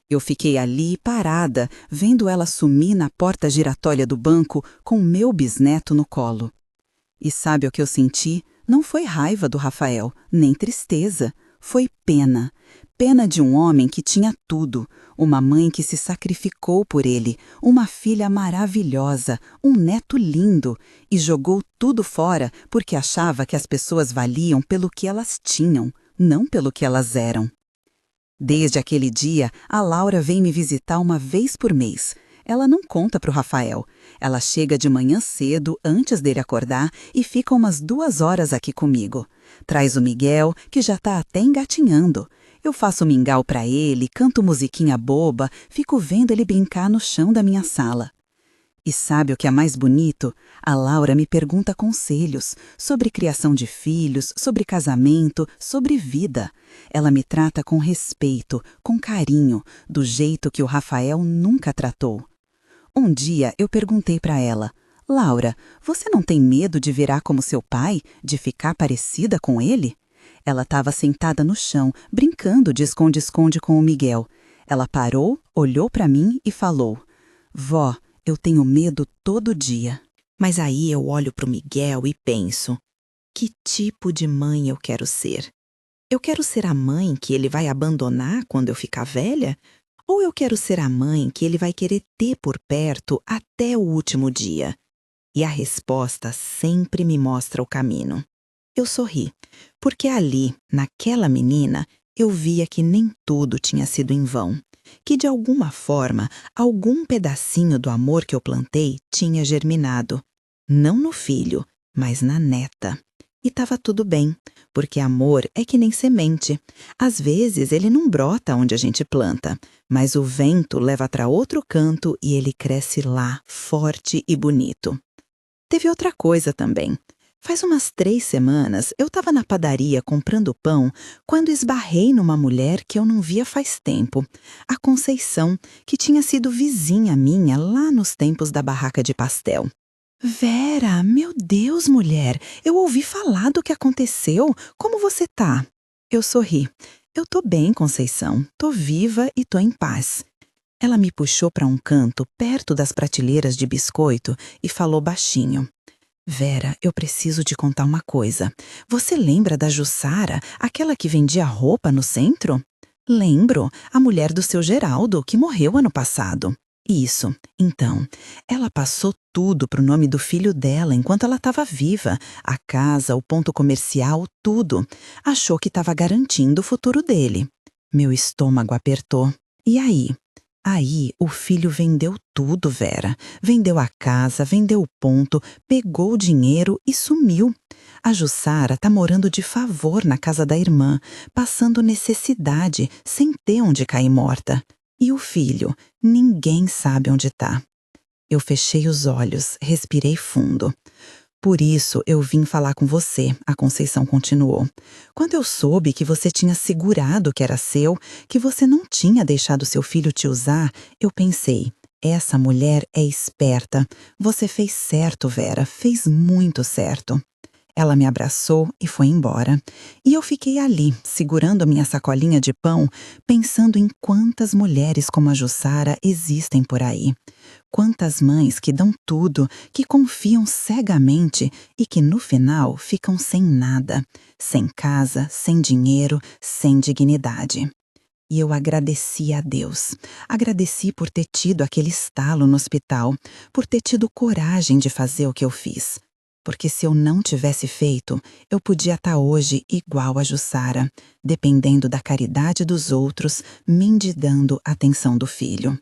Eu fiquei ali, parada, vendo ela sumir na porta giratória do banco com meu bisneto no colo. E sabe o que eu senti? Não foi raiva do Rafael, nem tristeza. Foi pena. Pena de um homem que tinha tudo, uma mãe que se sacrificou por ele, uma filha maravilhosa, um neto lindo, e jogou tudo fora porque achava que as pessoas valiam pelo que elas tinham, não pelo que elas eram. Desde aquele dia, a Laura vem me visitar uma vez por mês. Ela não conta para o Rafael. Ela chega de manhã cedo, antes dele acordar, e fica umas 2 horas aqui comigo. Traz o Miguel, que já está até engatinhando. Eu faço mingau para ele, canto musiquinha boba, fico vendo ele brincar no chão da minha sala. E sabe o que é mais bonito? A Laura me pergunta conselhos sobre criação de filhos, sobre casamento, sobre vida. Ela me trata com respeito, com carinho, do jeito que o Rafael nunca tratou. Um dia eu perguntei para ela: Laura, você não tem medo de virar como seu pai, de ficar parecida com ele? Ela estava sentada no chão, brincando de esconde-esconde com o Miguel. Ela parou, olhou para mim e falou: Vó, eu tenho medo todo dia. Mas aí eu olho para o Miguel e penso: que tipo de mãe eu quero ser? Eu quero ser a mãe que ele vai abandonar quando eu ficar velha? Ou eu quero ser a mãe que ele vai querer ter por perto até o último dia? E a resposta sempre me mostra o caminho. Eu sorri, porque ali, naquela menina, eu via que nem tudo tinha sido em vão. Que de alguma forma, algum pedacinho do amor que eu plantei tinha germinado. Não no filho, mas na neta. E estava tudo bem, porque amor é que nem semente. Às vezes ele não brota onde a gente planta, mas o vento leva para outro canto e ele cresce lá, forte e bonito. Teve outra coisa também. Faz umas 3 semanas, eu estava na padaria comprando pão quando esbarrei numa mulher que eu não via faz tempo, a Conceição, que tinha sido vizinha minha lá nos tempos da barraca de pastel. Vera, meu Deus, mulher, eu ouvi falar do que aconteceu. Como você tá? Eu sorri. Eu tô bem, Conceição. Tô viva e tô em paz. Ela me puxou para um canto, perto das prateleiras de biscoito, e falou baixinho: Vera, eu preciso te contar uma coisa. Você lembra da Jussara, aquela que vendia roupa no centro? Lembro, a mulher do seu Geraldo, que morreu ano passado. Isso. Então, ela passou tudo pro nome do filho dela enquanto ela estava viva. A casa, o ponto comercial, tudo. Achou que estava garantindo o futuro dele. Meu estômago apertou. E aí? Aí, o filho vendeu tudo, Vera. Vendeu a casa, vendeu o ponto, pegou o dinheiro e sumiu. A Jussara tá morando de favor na casa da irmã, passando necessidade, sem ter onde cair morta. E o filho, ninguém sabe onde tá. Eu fechei os olhos, respirei fundo. Por isso eu vim falar com você, a Conceição continuou. Quando eu soube que você tinha segurado que era seu, que você não tinha deixado seu filho te usar, eu pensei: essa mulher é esperta. Você fez certo, Vera, fez muito certo. Ela me abraçou e foi embora. E eu fiquei ali, segurando minha sacolinha de pão, pensando em quantas mulheres como a Jussara existem por aí. Quantas mães que dão tudo, que confiam cegamente e que no final ficam sem nada, sem casa, sem dinheiro, sem dignidade. E eu agradeci a Deus. Agradeci por ter tido aquele estalo no hospital, por ter tido coragem de fazer o que eu fiz. Porque se eu não tivesse feito, eu podia estar hoje igual a Jussara, dependendo da caridade dos outros, mendigando a atenção do filho.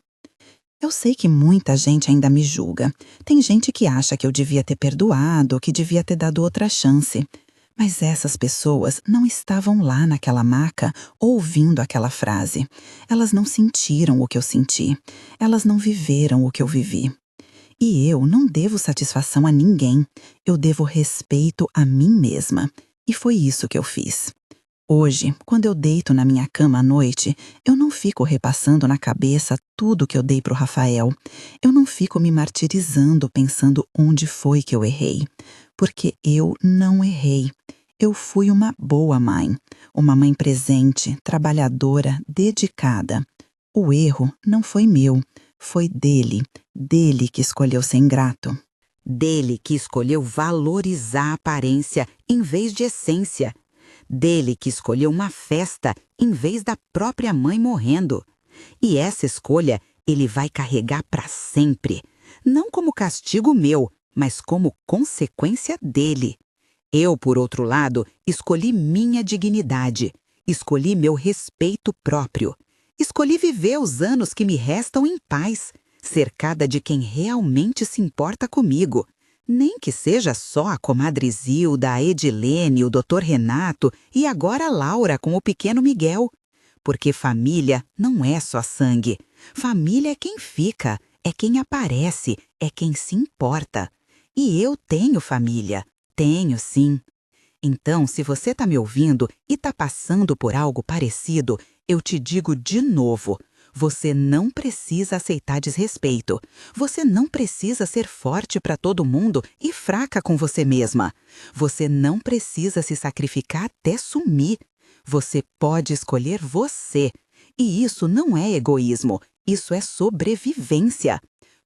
Eu sei que muita gente ainda me julga. Tem gente que acha que eu devia ter perdoado, que devia ter dado outra chance. Mas essas pessoas não estavam lá naquela maca ouvindo aquela frase. Elas não sentiram o que eu senti. Elas não viveram o que eu vivi. E eu não devo satisfação a ninguém. Eu devo respeito a mim mesma. E foi isso que eu fiz. Hoje, quando eu deito na minha cama à noite, eu não fico repassando na cabeça tudo que eu dei pro Rafael. Eu não fico me martirizando pensando onde foi que eu errei. Porque eu não errei. Eu fui uma boa mãe. Uma mãe presente, trabalhadora, dedicada. O erro não foi meu, foi dele. Dele que escolheu ser ingrato. Dele que escolheu valorizar a aparência em vez de essência. Dele que escolheu uma festa em vez da própria mãe morrendo. E essa escolha ele vai carregar para sempre. Não como castigo meu, mas como consequência dele. Eu, por outro lado, escolhi minha dignidade. Escolhi meu respeito próprio. Escolhi viver os anos que me restam em paz, cercada de quem realmente se importa comigo. Nem que seja só a comadre Zilda, a Edilene, o doutor Renato e agora a Laura com o pequeno Miguel. Porque família não é só sangue. Família é quem fica, é quem aparece, é quem se importa. E eu tenho família. Tenho, sim. Então, se você está me ouvindo e está passando por algo parecido, eu te digo de novo. Você não precisa aceitar desrespeito. Você não precisa ser forte para todo mundo e fraca com você mesma. Você não precisa se sacrificar até sumir. Você pode escolher você. E isso não é egoísmo, isso é sobrevivência.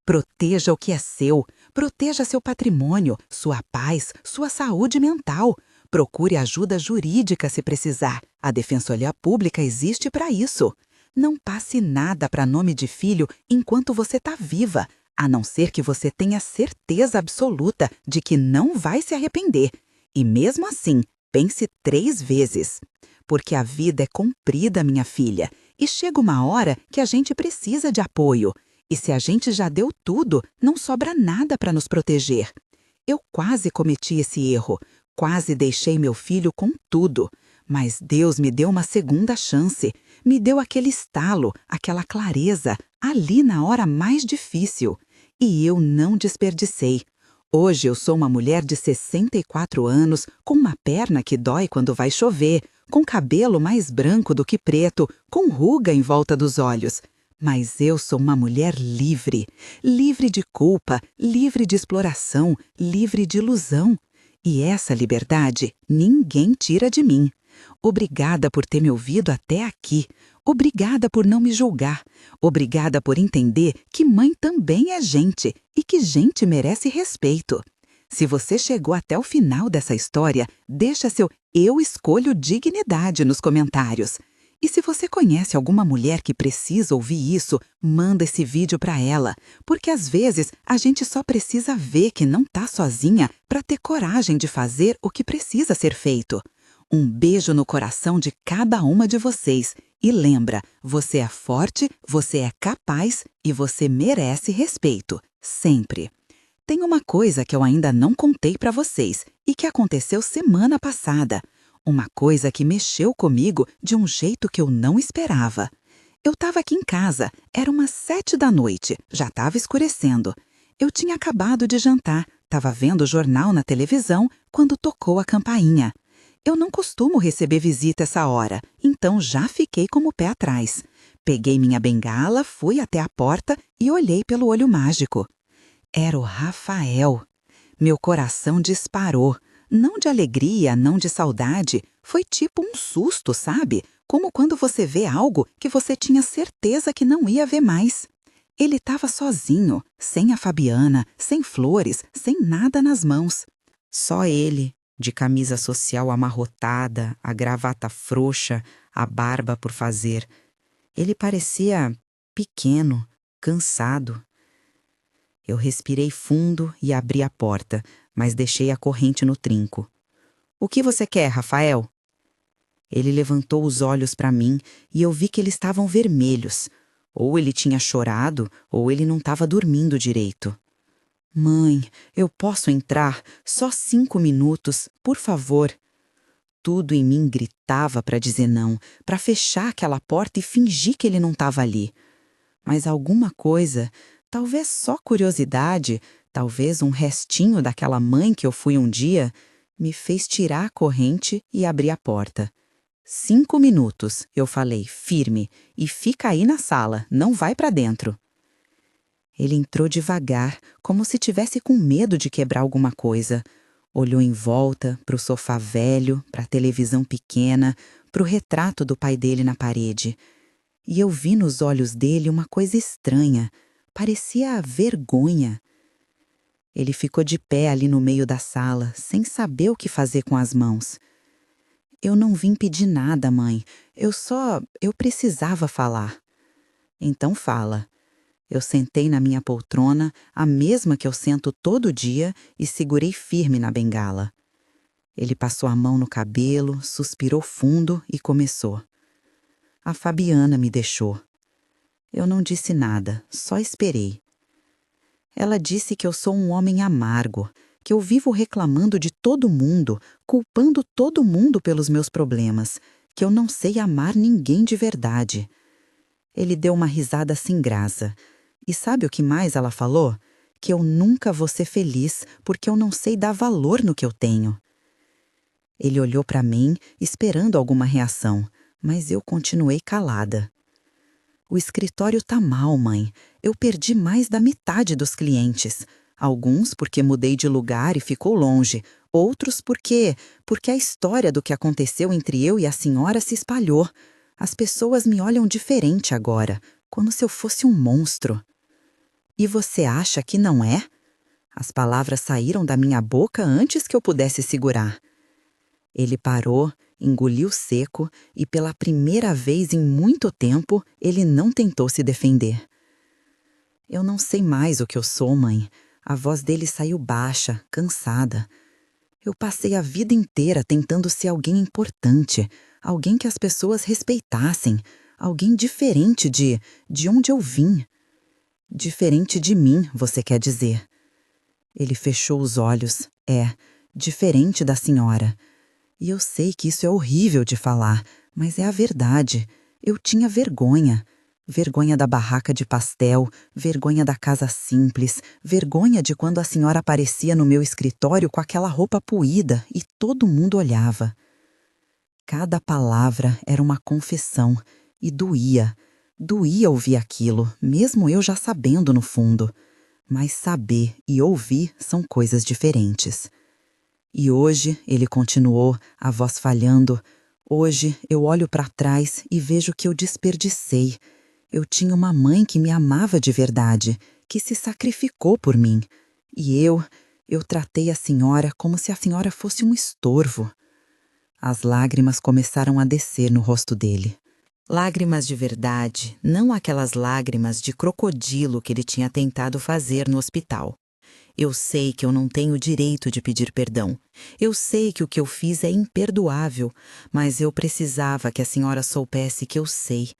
Proteja o que é seu. Proteja seu patrimônio, sua paz, sua saúde mental. Procure ajuda jurídica se precisar. A Defensoria Pública existe para isso. Não passe nada para nome de filho enquanto você está viva, a não ser que você tenha certeza absoluta de que não vai se arrepender. E mesmo assim, pense 3 vezes. Porque a vida é comprida, minha filha, e chega uma hora que a gente precisa de apoio. E se a gente já deu tudo, não sobra nada para nos proteger. Eu quase cometi esse erro, quase deixei meu filho com tudo. Mas Deus me deu uma segunda chance, me deu aquele estalo, aquela clareza, ali na hora mais difícil. E eu não desperdicei. Hoje eu sou uma mulher de 64 anos, com uma perna que dói quando vai chover, com cabelo mais branco do que preto, com ruga em volta dos olhos. Mas eu sou uma mulher livre, livre de culpa, livre de exploração, livre de ilusão. E essa liberdade ninguém tira de mim. Obrigada por ter me ouvido até aqui. Obrigada por não me julgar. Obrigada por entender que mãe também é gente e que gente merece respeito. Se você chegou até o final dessa história, deixa seu "eu escolho dignidade" nos comentários. E se você conhece alguma mulher que precisa ouvir isso, manda esse vídeo para ela, porque às vezes a gente só precisa ver que não tá sozinha para ter coragem de fazer o que precisa ser feito. Um beijo no coração de cada uma de vocês. E lembra, você é forte, você é capaz e você merece respeito. Sempre. Tem uma coisa que eu ainda não contei para vocês e que aconteceu semana passada. Uma coisa que mexeu comigo de um jeito que eu não esperava. Eu estava aqui em casa, era umas 7 da noite, já estava escurecendo. Eu tinha acabado de jantar, estava vendo o jornal na televisão quando tocou a campainha. Eu não costumo receber visita essa hora, então já fiquei com o pé atrás. Peguei minha bengala, fui até a porta e olhei pelo olho mágico. Era o Rafael. Meu coração disparou. Não de alegria, não de saudade. Foi tipo um susto, sabe? Como quando você vê algo que você tinha certeza que não ia ver mais. Ele estava sozinho, sem a Fabiana, sem flores, sem nada nas mãos. Só ele, de camisa social amarrotada, a gravata frouxa, a barba por fazer. Ele parecia pequeno, cansado. Eu respirei fundo e abri a porta, mas deixei a corrente no trinco. "O que você quer, Rafael?" Ele levantou os olhos para mim e eu vi que eles estavam vermelhos. Ou ele tinha chorado, ou ele não estava dormindo direito. "Mãe, eu posso entrar? Só 5 minutos, por favor." Tudo em mim gritava para dizer não, para fechar aquela porta e fingir que ele não estava ali. Mas alguma coisa, talvez só curiosidade, talvez um restinho daquela mãe que eu fui um dia, me fez tirar a corrente e abrir a porta. 5 minutos, eu falei, firme, e fica aí na sala, não vai para dentro. Ele entrou devagar, como se tivesse com medo de quebrar alguma coisa. Olhou em volta, para o sofá velho, para a televisão pequena, para o retrato do pai dele na parede. E eu vi nos olhos dele uma coisa estranha, parecia vergonha. Ele ficou de pé ali no meio da sala, sem saber o que fazer com as mãos. "Eu não vim pedir nada, mãe. Eu precisava falar." "Então fala." Eu sentei na minha poltrona, a mesma que eu sento todo dia, e segurei firme na bengala. Ele passou a mão no cabelo, suspirou fundo e começou. "A Fabiana me deixou." Eu não disse nada, só esperei. Ela disse que eu sou um homem amargo, que eu vivo reclamando de todo mundo, culpando todo mundo pelos meus problemas, que eu não sei amar ninguém de verdade. Ele deu uma risada sem graça. E sabe o que mais ela falou? Que eu nunca vou ser feliz porque eu não sei dar valor no que eu tenho. Ele olhou para mim, esperando alguma reação, mas eu continuei calada. "O escritório tá mal, mãe. Eu perdi mais da metade dos clientes. Alguns porque mudei de lugar e ficou longe. Outros porque a história do que aconteceu entre eu e a senhora se espalhou. As pessoas me olham diferente agora, como se eu fosse um monstro." "E você acha que não é?" As palavras saíram da minha boca antes que eu pudesse segurar. Ele parou, engoliu seco e pela primeira vez em muito tempo ele não tentou se defender. "Eu não sei mais o que eu sou, mãe." A voz dele saiu baixa, cansada. "Eu passei a vida inteira tentando ser alguém importante, alguém que as pessoas respeitassem, alguém diferente de onde eu vim." "Diferente de mim, você quer dizer." Ele fechou os olhos. Diferente da senhora. E eu sei que isso é horrível de falar, mas é a verdade. Eu tinha vergonha. Vergonha da barraca de pastel, vergonha da casa simples, vergonha de quando a senhora aparecia no meu escritório com aquela roupa puída e todo mundo olhava. Cada palavra era uma confissão e doía. Doía ouvir aquilo, mesmo eu já sabendo no fundo. Mas saber e ouvir são coisas diferentes. E hoje, ele continuou, a voz falhando, hoje eu olho para trás e vejo que eu desperdicei. Eu tinha uma mãe que me amava de verdade, que se sacrificou por mim. E eu tratei a senhora como se a senhora fosse um estorvo. As lágrimas começaram a descer no rosto dele. Lágrimas de verdade, não aquelas lágrimas de crocodilo que ele tinha tentado fazer no hospital. Eu sei que eu não tenho direito de pedir perdão. Eu sei que o que eu fiz é imperdoável, mas eu precisava que a senhora soubesse que eu sei.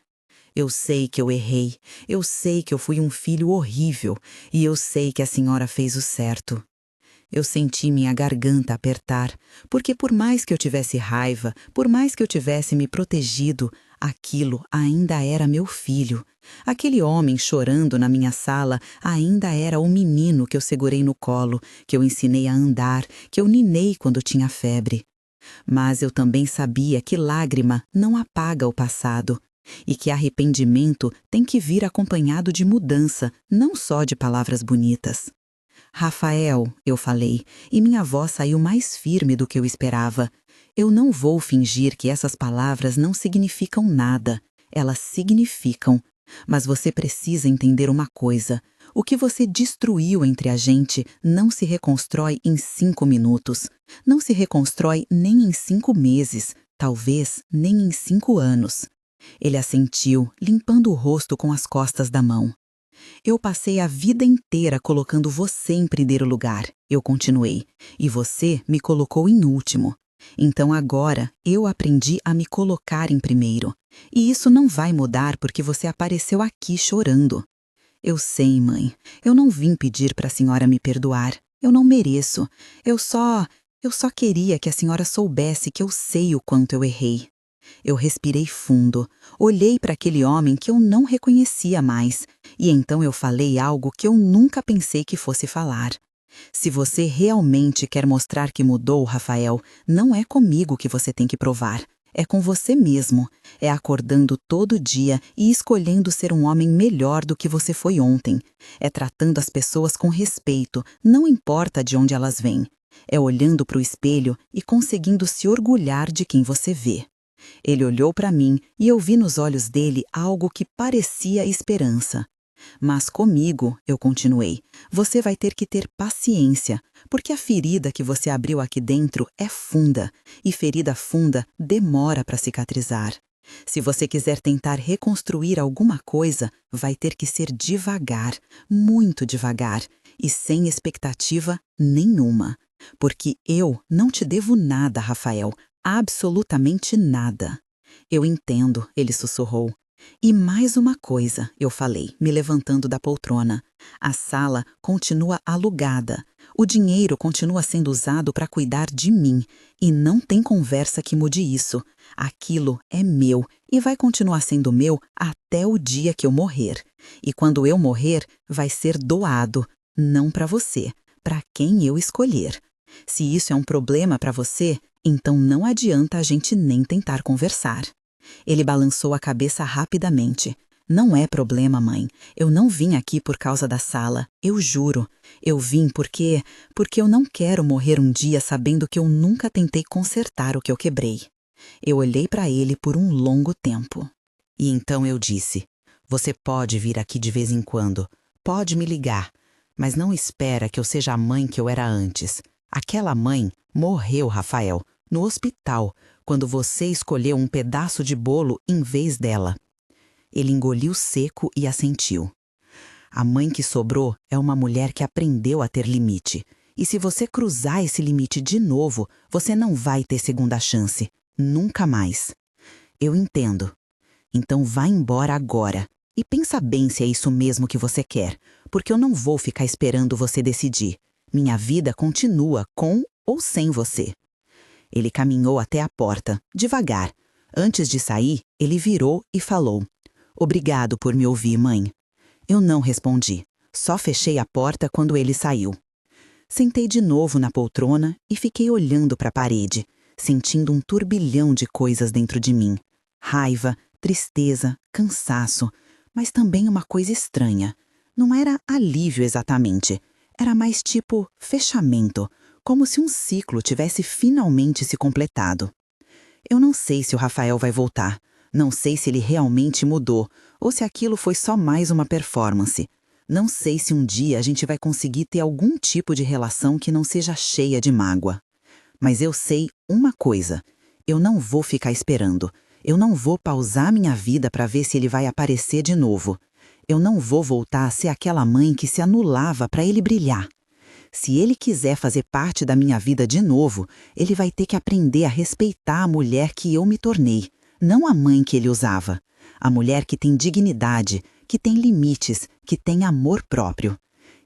Eu sei que eu errei, eu sei que eu fui um filho horrível e eu sei que a senhora fez o certo. Eu senti minha garganta apertar, porque por mais que eu tivesse raiva, por mais que eu tivesse me protegido, aquilo ainda era meu filho. Aquele homem chorando na minha sala ainda era o menino que eu segurei no colo, que eu ensinei a andar, que eu ninei quando tinha febre. Mas eu também sabia que lágrima não apaga o passado e que arrependimento tem que vir acompanhado de mudança, não só de palavras bonitas. Rafael, eu falei, e minha voz saiu mais firme do que eu esperava. Eu não vou fingir que essas palavras não significam nada. Elas significam. Mas você precisa entender uma coisa. O que você destruiu entre a gente não se reconstrói em 5 minutos. Não se reconstrói nem em 5 meses. Talvez nem em 5 anos. Ele assentiu, limpando o rosto com as costas da mão. Eu passei a vida inteira colocando você em primeiro lugar, eu continuei, e você me colocou em último. Então agora eu aprendi a me colocar em primeiro. E isso não vai mudar porque você apareceu aqui chorando. Eu sei, mãe, eu não vim pedir para a senhora me perdoar. Eu não mereço. Eu só queria que a senhora soubesse que eu sei o quanto eu errei. Eu respirei fundo, olhei para aquele homem que eu não reconhecia mais, e então eu falei algo que eu nunca pensei que fosse falar. Se você realmente quer mostrar que mudou, Rafael, não é comigo que você tem que provar. É com você mesmo. É acordando todo dia e escolhendo ser um homem melhor do que você foi ontem. É tratando as pessoas com respeito, não importa de onde elas vêm. É olhando para o espelho e conseguindo se orgulhar de quem você vê. Ele olhou para mim e eu vi nos olhos dele algo que parecia esperança. Mas comigo, eu continuei, você vai ter que ter paciência, porque a ferida que você abriu aqui dentro é funda, e ferida funda demora para cicatrizar. Se você quiser tentar reconstruir alguma coisa, vai ter que ser devagar, muito devagar, e sem expectativa nenhuma. Porque eu não te devo nada, Rafael. Absolutamente nada. Eu entendo, ele sussurrou. E mais uma coisa, eu falei, me levantando da poltrona. A sala continua alugada. O dinheiro continua sendo usado para cuidar de mim. E não tem conversa que mude isso. Aquilo é meu e vai continuar sendo meu até o dia que eu morrer. E quando eu morrer, vai ser doado. Não para você, para quem eu escolher. Se isso é um problema para você, então não adianta a gente nem tentar conversar. Ele balançou a cabeça rapidamente. Não é problema, mãe. Eu não vim aqui por causa da sala, eu juro. Eu vim porque eu não quero morrer um dia sabendo que eu nunca tentei consertar o que eu quebrei. Eu olhei para ele por um longo tempo. E então eu disse, você pode vir aqui de vez em quando, pode me ligar, mas não espera que eu seja a mãe que eu era antes. Aquela mãe morreu, Rafael, no hospital, quando você escolheu um pedaço de bolo em vez dela. Ele engoliu seco e assentiu. A mãe que sobrou é uma mulher que aprendeu a ter limite. E se você cruzar esse limite de novo, você não vai ter segunda chance. Nunca mais. Eu entendo. Então vá embora agora. E pensa bem se é isso mesmo que você quer, porque eu não vou ficar esperando você decidir. Minha vida continua com ou sem você. Ele caminhou até a porta, devagar. Antes de sair, ele virou e falou, obrigado por me ouvir, mãe. Eu não respondi, só fechei a porta quando ele saiu. Sentei de novo na poltrona e fiquei olhando para a parede, sentindo um turbilhão de coisas dentro de mim. Raiva, tristeza, cansaço, mas também uma coisa estranha. Não era alívio exatamente, era mais tipo fechamento, como se um ciclo tivesse finalmente se completado. Eu não sei se o Rafael vai voltar, não sei se ele realmente mudou, ou se aquilo foi só mais uma performance. Não sei se um dia a gente vai conseguir ter algum tipo de relação que não seja cheia de mágoa. Mas eu sei uma coisa, eu não vou ficar esperando, eu não vou pausar minha vida para ver se ele vai aparecer de novo. Eu não vou voltar a ser aquela mãe que se anulava para ele brilhar. Se ele quiser fazer parte da minha vida de novo, ele vai ter que aprender a respeitar a mulher que eu me tornei, não a mãe que ele usava. A mulher que tem dignidade, que tem limites, que tem amor próprio.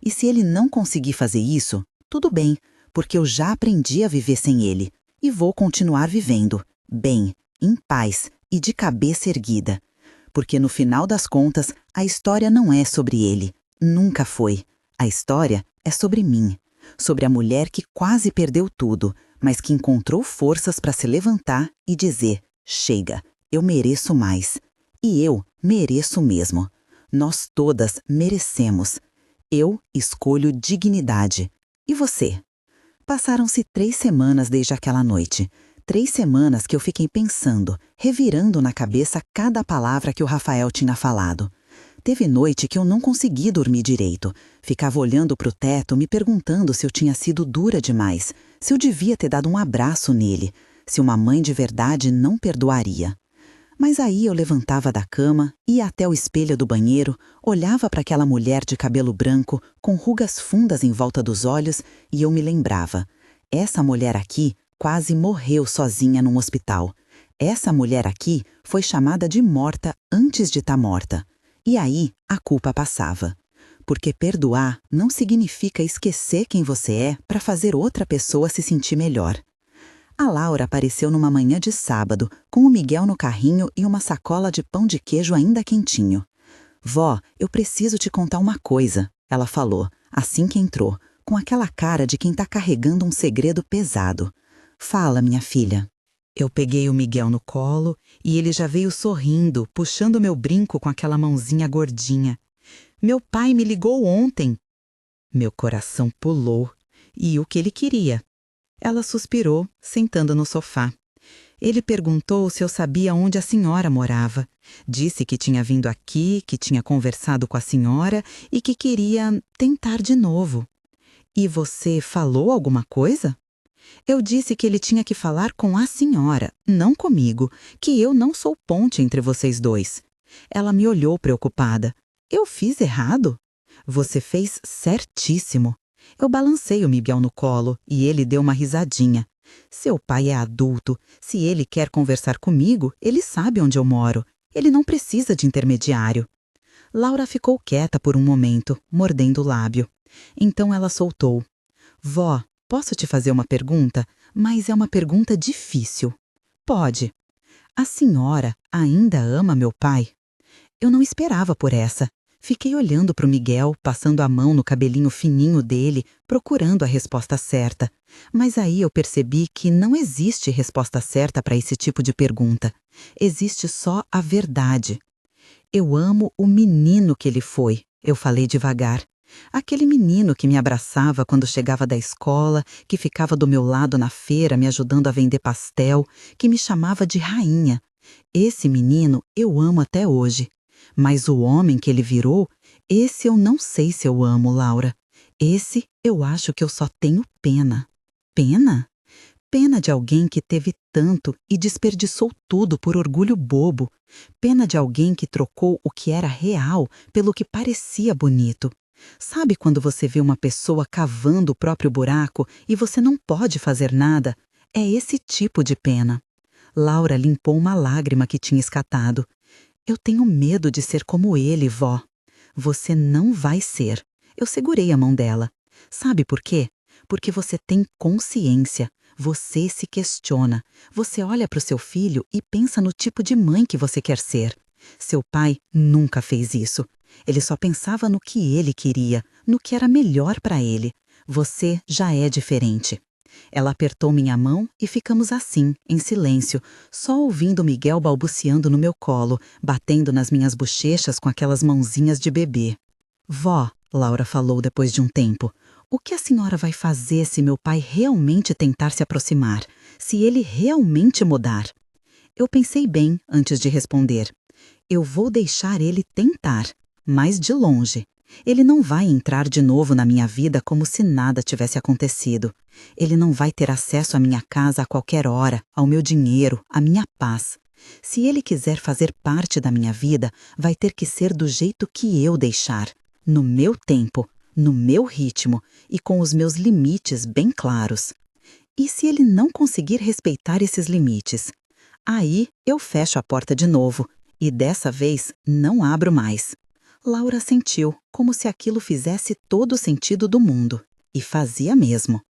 E se ele não conseguir fazer isso, tudo bem, porque eu já aprendi a viver sem ele. E vou continuar vivendo, bem, em paz e de cabeça erguida. Porque no final das contas, a história não é sobre ele. Nunca foi. A história é sobre mim. Sobre a mulher que quase perdeu tudo, mas que encontrou forças para se levantar e dizer, chega, eu mereço mais. E eu mereço mesmo. Nós todas merecemos. Eu escolho dignidade. E você? Passaram-se 3 semanas desde aquela noite. 3 semanas que eu fiquei pensando, revirando na cabeça cada palavra que o Rafael tinha falado. Teve noite que eu não consegui dormir direito. Ficava olhando para o teto, me perguntando se eu tinha sido dura demais, se eu devia ter dado um abraço nele, se uma mãe de verdade não perdoaria. Mas aí eu levantava da cama, ia até o espelho do banheiro, olhava para aquela mulher de cabelo branco, com rugas fundas em volta dos olhos, e eu me lembrava. Essa mulher aqui quase morreu sozinha num hospital. Essa mulher aqui foi chamada de morta antes de estar morta. E aí a culpa passava. Porque perdoar não significa esquecer quem você é para fazer outra pessoa se sentir melhor. A Laura apareceu numa manhã de sábado, com o Miguel no carrinho e uma sacola de pão de queijo ainda quentinho. Vó, eu preciso te contar uma coisa, ela falou, assim que entrou, com aquela cara de quem tá carregando um segredo pesado. Fala, minha filha. Eu peguei o Miguel no colo e ele já veio sorrindo, puxando meu brinco com aquela mãozinha gordinha. Meu pai me ligou ontem. Meu coração pulou. E o que ele queria? Ela suspirou, sentando no sofá. Ele perguntou se eu sabia onde a senhora morava. Disse que tinha vindo aqui, que tinha conversado com a senhora e que queria tentar de novo. E você falou alguma coisa? Eu disse que ele tinha que falar com a senhora, não comigo, que eu não sou ponte entre vocês dois. Ela me olhou preocupada. Eu fiz errado? Você fez certíssimo. Eu balancei o Miguel no colo e ele deu uma risadinha. Seu pai é adulto. Se ele quer conversar comigo, ele sabe onde eu moro. Ele não precisa de intermediário. Laura ficou quieta por um momento, mordendo o lábio. Então ela soltou. Vó, posso te fazer uma pergunta? Mas é uma pergunta difícil. Pode. A senhora ainda ama meu pai? Eu não esperava por essa. Fiquei olhando para o Miguel, passando a mão no cabelinho fininho dele, procurando a resposta certa. Mas aí eu percebi que não existe resposta certa para esse tipo de pergunta. Existe só a verdade. Eu amo o menino que ele foi, eu falei devagar. Aquele menino que me abraçava quando chegava da escola, que ficava do meu lado na feira me ajudando a vender pastel, que me chamava de rainha. Esse menino eu amo até hoje. Mas o homem que ele virou, esse eu não sei se eu amo, Laura. Esse eu acho que eu só tenho pena. Pena? Pena de alguém que teve tanto e desperdiçou tudo por orgulho bobo. Pena de alguém que trocou o que era real pelo que parecia bonito. Sabe quando você vê uma pessoa cavando o próprio buraco e você não pode fazer nada? É esse tipo de pena. Laura limpou uma lágrima que tinha escatado. Eu tenho medo de ser como ele, vó. Você não vai ser. Eu segurei a mão dela. Sabe por quê? Porque você tem consciência. Você se questiona. Você olha para o seu filho e pensa no tipo de mãe que você quer ser. Seu pai nunca fez isso. Ele só pensava no que ele queria, no que era melhor para ele. Você já é diferente. Ela apertou minha mão e ficamos assim, em silêncio, só ouvindo Miguel balbuciando no meu colo, batendo nas minhas bochechas com aquelas mãozinhas de bebê. Vó, Laura falou depois de um tempo, o que a senhora vai fazer se meu pai realmente tentar se aproximar? Se ele realmente mudar? Eu pensei bem antes de responder. Eu vou deixar ele tentar, mas de longe. Ele não vai entrar de novo na minha vida como se nada tivesse acontecido. Ele não vai ter acesso à minha casa a qualquer hora, ao meu dinheiro, à minha paz. Se ele quiser fazer parte da minha vida, vai ter que ser do jeito que eu deixar, no meu tempo, no meu ritmo e com os meus limites bem claros. E se ele não conseguir respeitar esses limites? Aí eu fecho a porta de novo e dessa vez não abro mais. Laura sentiu, como se aquilo fizesse todo o sentido do mundo. E fazia mesmo.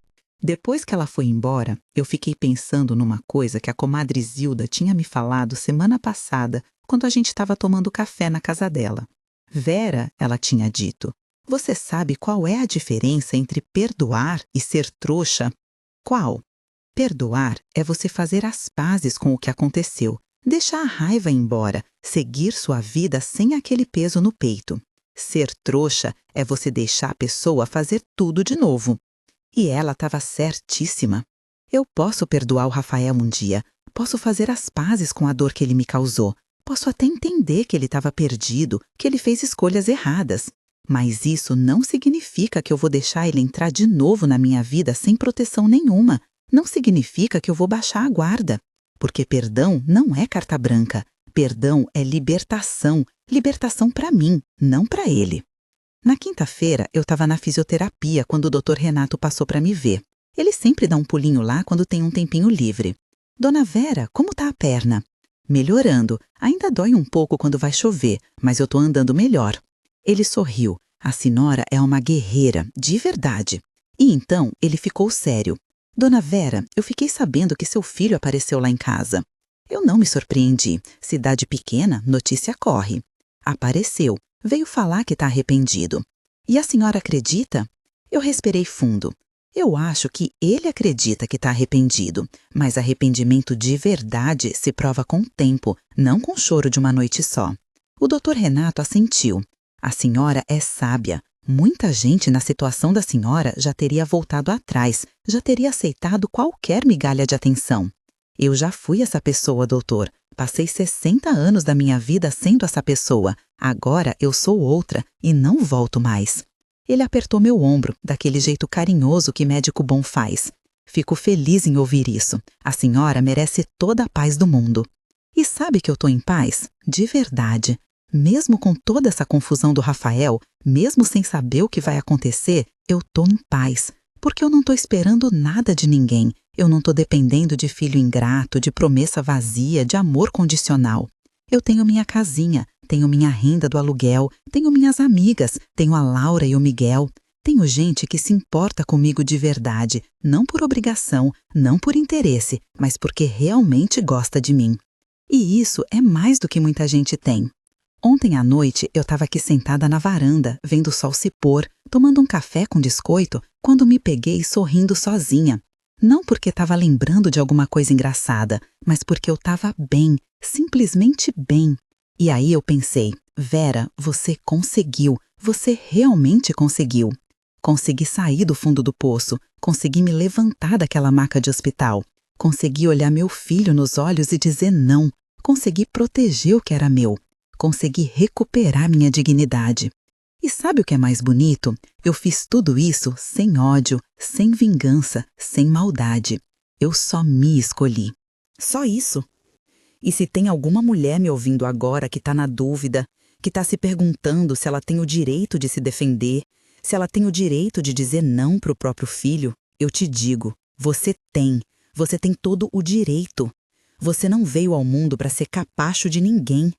Depois que ela foi embora, eu fiquei pensando numa coisa que a comadre Zilda tinha me falado semana passada, quando a gente estava tomando café na casa dela. Vera, ela tinha dito, você sabe qual é a diferença entre perdoar e ser trouxa? Qual? Perdoar é você fazer as pazes com o que aconteceu. Deixar a raiva embora, seguir sua vida sem aquele peso no peito. Ser trouxa é você deixar a pessoa fazer tudo de novo. E ela estava certíssima. Eu posso perdoar o Rafael um dia, posso fazer as pazes com a dor que ele me causou, posso até entender que ele estava perdido, que ele fez escolhas erradas. Mas isso não significa que eu vou deixar ele entrar de novo na minha vida sem proteção nenhuma. Não significa que eu vou baixar a guarda. Porque perdão não é carta branca. Perdão é libertação. Libertação para mim, não para ele. Na quinta-feira, eu estava na fisioterapia quando o Dr. Renato passou para me ver. Ele sempre dá um pulinho lá quando tem um tempinho livre. Dona Vera, como tá a perna? Melhorando. Ainda dói um pouco quando vai chover, mas eu tô andando melhor. Ele sorriu. A senhora é uma guerreira, de verdade. E então ele ficou sério. Dona Vera, eu fiquei sabendo que seu filho apareceu lá em casa. Eu não me surpreendi. Cidade pequena, notícia corre. Apareceu. Veio falar que está arrependido. E a senhora acredita? Eu respirei fundo. Eu acho que ele acredita que está arrependido, mas arrependimento de verdade se prova com o tempo, não com choro de uma noite só. O Dr. Renato assentiu. A senhora é sábia. Muita gente na situação da senhora já teria voltado atrás, já teria aceitado qualquer migalha de atenção. Eu já fui essa pessoa, doutor. Passei 60 anos da minha vida sendo essa pessoa. Agora eu sou outra e não volto mais. Ele apertou meu ombro, daquele jeito carinhoso que médico bom faz. Fico feliz em ouvir isso. A senhora merece toda a paz do mundo. E sabe que eu tô em paz? De verdade. Mesmo com toda essa confusão do Rafael, mesmo sem saber o que vai acontecer, eu tô em paz. Porque eu não tô esperando nada de ninguém. Eu não tô dependendo de filho ingrato, de promessa vazia, de amor condicional. Eu tenho minha casinha, tenho minha renda do aluguel, tenho minhas amigas, tenho a Laura e o Miguel. Tenho gente que se importa comigo de verdade, não por obrigação, não por interesse, mas porque realmente gosta de mim. E isso é mais do que muita gente tem. Ontem à noite eu estava aqui sentada na varanda, vendo o sol se pôr, tomando um café com biscoito, quando me peguei sorrindo sozinha. Não porque estava lembrando de alguma coisa engraçada, mas porque eu estava bem, simplesmente bem. E aí eu pensei, Vera, você conseguiu, você realmente conseguiu. Consegui sair do fundo do poço, consegui me levantar daquela maca de hospital, consegui olhar meu filho nos olhos e dizer não, consegui proteger o que era meu. Consegui recuperar minha dignidade. E sabe o que é mais bonito? Eu fiz tudo isso sem ódio, sem vingança, sem maldade. Eu só me escolhi. Só isso. E se tem alguma mulher me ouvindo agora que está na dúvida, que está se perguntando se ela tem o direito de se defender, se ela tem o direito de dizer não para o próprio filho, eu te digo, você tem todo o direito. Você não veio ao mundo para ser capacho de ninguém.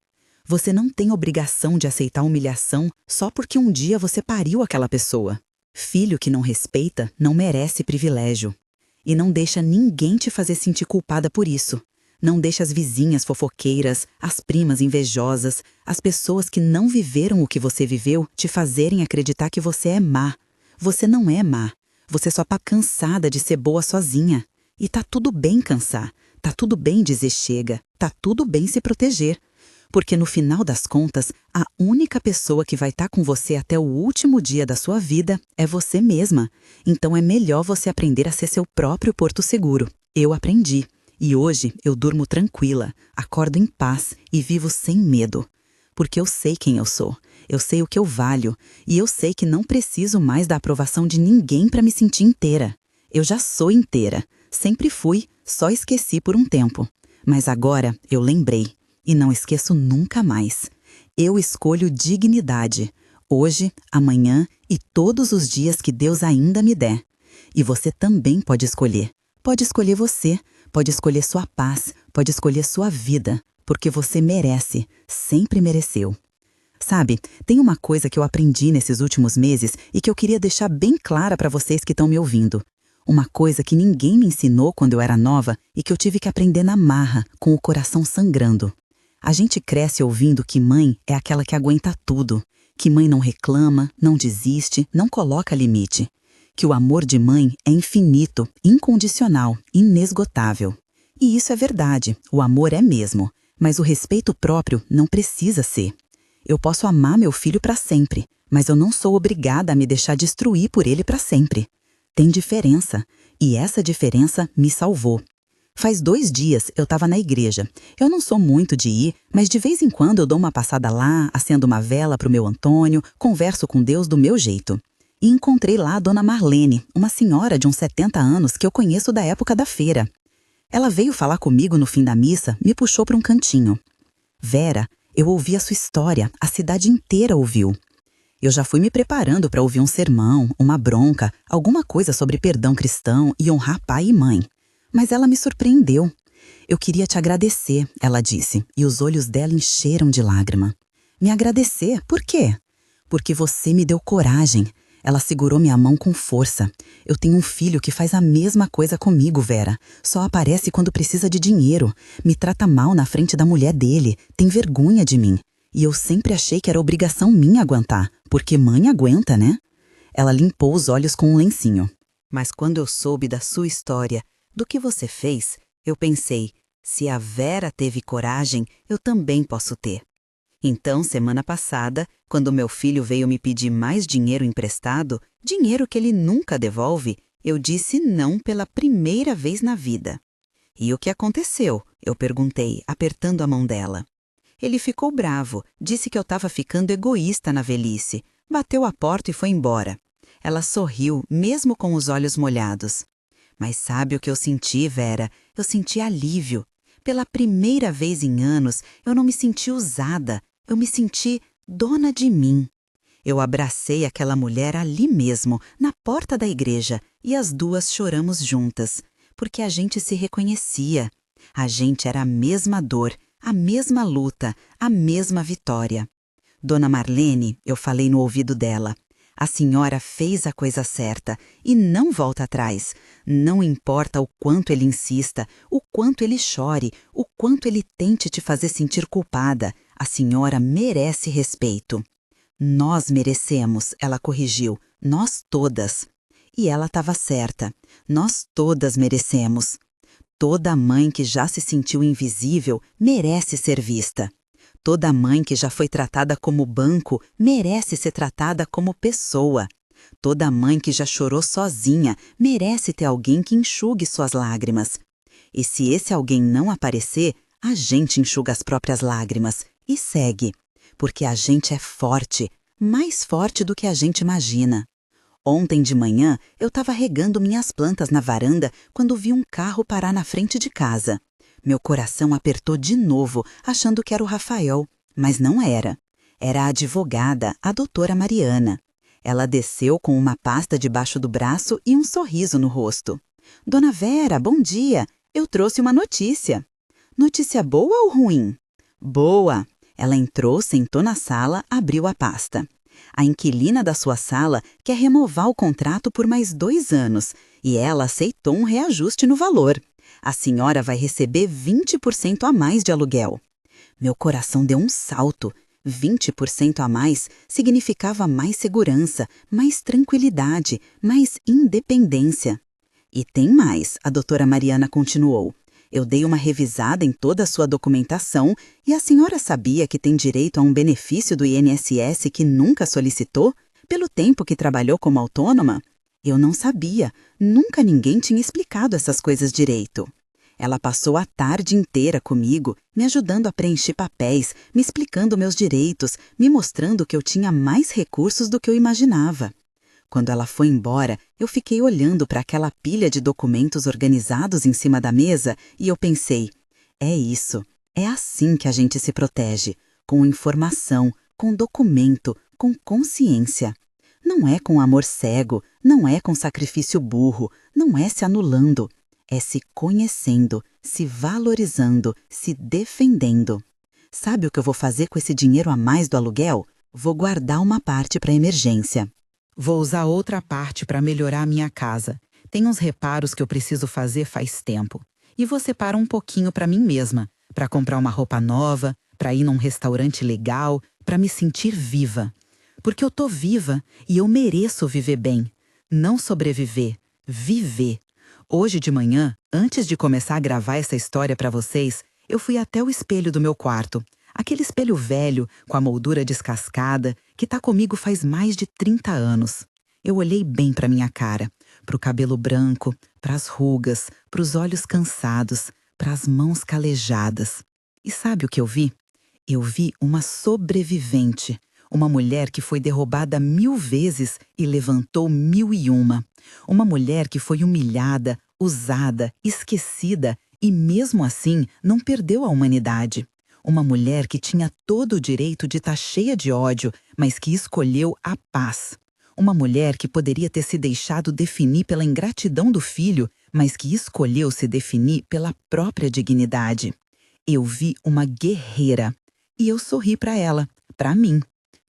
Você não tem obrigação de aceitar humilhação só porque um dia você pariu aquela pessoa. Filho que não respeita não merece privilégio. E não deixa ninguém te fazer sentir culpada por isso. Não deixa as vizinhas fofoqueiras, as primas invejosas, as pessoas que não viveram o que você viveu te fazerem acreditar que você é má. Você não é má. Você só tá cansada de ser boa sozinha. E tá tudo bem cansar. Tá tudo bem dizer chega. Tá tudo bem se proteger. Porque no final das contas, a única pessoa que vai estar com você até o último dia da sua vida é você mesma. Então é melhor você aprender a ser seu próprio porto seguro. Eu aprendi. E hoje eu durmo tranquila, acordo em paz e vivo sem medo. Porque eu sei quem eu sou, eu sei o que eu valho e eu sei que não preciso mais da aprovação de ninguém para me sentir inteira. Eu já sou inteira. Sempre fui, só esqueci por um tempo. Mas agora eu lembrei. E não esqueço nunca mais. Eu escolho dignidade, hoje, amanhã e todos os dias que Deus ainda me der. E você também pode escolher. Pode escolher você, pode escolher sua paz, pode escolher sua vida, porque você merece, sempre mereceu. Sabe, tem uma coisa que eu aprendi nesses últimos meses e que eu queria deixar bem clara para vocês que estão me ouvindo. Uma coisa que ninguém me ensinou quando eu era nova e que eu tive que aprender na marra, com o coração sangrando. A gente cresce ouvindo que mãe é aquela que aguenta tudo, que mãe não reclama, não desiste, não coloca limite, que o amor de mãe é infinito, incondicional, inesgotável. E isso é verdade, o amor é mesmo, mas o respeito próprio não precisa ser. Eu posso amar meu filho para sempre, mas eu não sou obrigada a me deixar destruir por ele para sempre. Tem diferença, e essa diferença me salvou. Faz 2 dias eu estava na igreja. Eu não sou muito de ir, mas de vez em quando eu dou uma passada lá, acendo uma vela para o meu Antônio, converso com Deus do meu jeito. E encontrei lá a dona Marlene, uma senhora de uns 70 anos que eu conheço da época da feira. Ela veio falar comigo no fim da missa, me puxou para um cantinho. Vera, eu ouvi a sua história, a cidade inteira ouviu. Eu já fui me preparando para ouvir um sermão, uma bronca, alguma coisa sobre perdão cristão e honrar pai e mãe. Mas ela me surpreendeu. Eu queria te agradecer, ela disse, e os olhos dela encheram de lágrima. Me agradecer? Por quê? Porque você me deu coragem. Ela segurou minha mão com força. Eu tenho um filho que faz a mesma coisa comigo, Vera. Só aparece quando precisa de dinheiro. Me trata mal na frente da mulher dele. Tem vergonha de mim. E eu sempre achei que era obrigação minha aguentar. Porque mãe aguenta, né? Ela limpou os olhos com um lencinho. Mas quando eu soube da sua história, do que você fez, eu pensei, se a Vera teve coragem, eu também posso ter. Então, semana passada, quando meu filho veio me pedir mais dinheiro emprestado, dinheiro que ele nunca devolve, eu disse não pela primeira vez na vida. E o que aconteceu? Eu perguntei, apertando a mão dela. Ele ficou bravo, disse que eu estava ficando egoísta na velhice, bateu a porta e foi embora. Ela sorriu, mesmo com os olhos molhados. Mas sabe o que eu senti, Vera? Eu senti alívio. Pela primeira vez em anos, eu não me senti usada. Eu me senti dona de mim. Eu abracei aquela mulher ali mesmo, na porta da igreja, e as duas choramos juntas, porque a gente se reconhecia. A gente era a mesma dor, a mesma luta, a mesma vitória. Dona Marlene, eu falei no ouvido dela, a senhora fez a coisa certa e não volta atrás. Não importa o quanto ele insista, o quanto ele chore, o quanto ele tente te fazer sentir culpada, a senhora merece respeito. Nós merecemos, ela corrigiu, nós todas. E ela estava certa, nós todas merecemos. Toda mãe que já se sentiu invisível merece ser vista. Toda mãe que já foi tratada como banco merece ser tratada como pessoa. Toda mãe que já chorou sozinha merece ter alguém que enxugue suas lágrimas. E se esse alguém não aparecer, a gente enxuga as próprias lágrimas e segue. Porque a gente é forte, mais forte do que a gente imagina. Ontem de manhã, eu estava regando minhas plantas na varanda quando vi um carro parar na frente de casa. Meu coração apertou de novo, achando que era o Rafael, mas não era. Era a advogada, a doutora Mariana. Ela desceu com uma pasta debaixo do braço e um sorriso no rosto. Dona Vera, bom dia. Eu trouxe uma notícia. Notícia boa ou ruim? Boa. Ela entrou, sentou na sala, abriu a pasta. A inquilina da sua sala quer renovar o contrato por mais 2 anos e ela aceitou um reajuste no valor. A senhora vai receber 20% a mais de aluguel. Meu coração deu um salto. 20% a mais significava mais segurança, mais tranquilidade, mais independência. E tem mais, a doutora Mariana continuou. Eu dei uma revisada em toda a sua documentação e a senhora sabia que tem direito a um benefício do INSS que nunca solicitou, pelo tempo que trabalhou como autônoma? Eu não sabia, nunca ninguém tinha explicado essas coisas direito. Ela passou a tarde inteira comigo, me ajudando a preencher papéis, me explicando meus direitos, me mostrando que eu tinha mais recursos do que eu imaginava. Quando ela foi embora, eu fiquei olhando para aquela pilha de documentos organizados em cima da mesa e eu pensei, é isso, é assim que a gente se protege, com informação, com documento, com consciência. Não é com amor cego, não é com sacrifício burro, não é se anulando. É se conhecendo, se valorizando, se defendendo. Sabe o que eu vou fazer com esse dinheiro a mais do aluguel? Vou guardar uma parte para emergência. Vou usar outra parte para melhorar a minha casa. Tem uns reparos que eu preciso fazer faz tempo. E vou separar um pouquinho para mim mesma, para comprar uma roupa nova, para ir num restaurante legal, para me sentir viva. Porque eu tô viva e eu mereço viver bem. Não sobreviver, viver. Hoje de manhã, antes de começar a gravar essa história para vocês, eu fui até o espelho do meu quarto. Aquele espelho velho, com a moldura descascada, que tá comigo faz mais de 30 anos. Eu olhei bem para minha cara, para o cabelo branco, para as rugas, para os olhos cansados, para as mãos calejadas. E sabe o que eu vi? Eu vi uma sobrevivente, uma mulher que foi derrubada 1000 vezes e levantou 1001. Uma mulher que foi humilhada, usada, esquecida e mesmo assim não perdeu a humanidade. Uma mulher que tinha todo o direito de estar cheia de ódio, mas que escolheu a paz. Uma mulher que poderia ter se deixado definir pela ingratidão do filho, mas que escolheu se definir pela própria dignidade. Eu vi uma guerreira. E eu sorri para ela, para mim.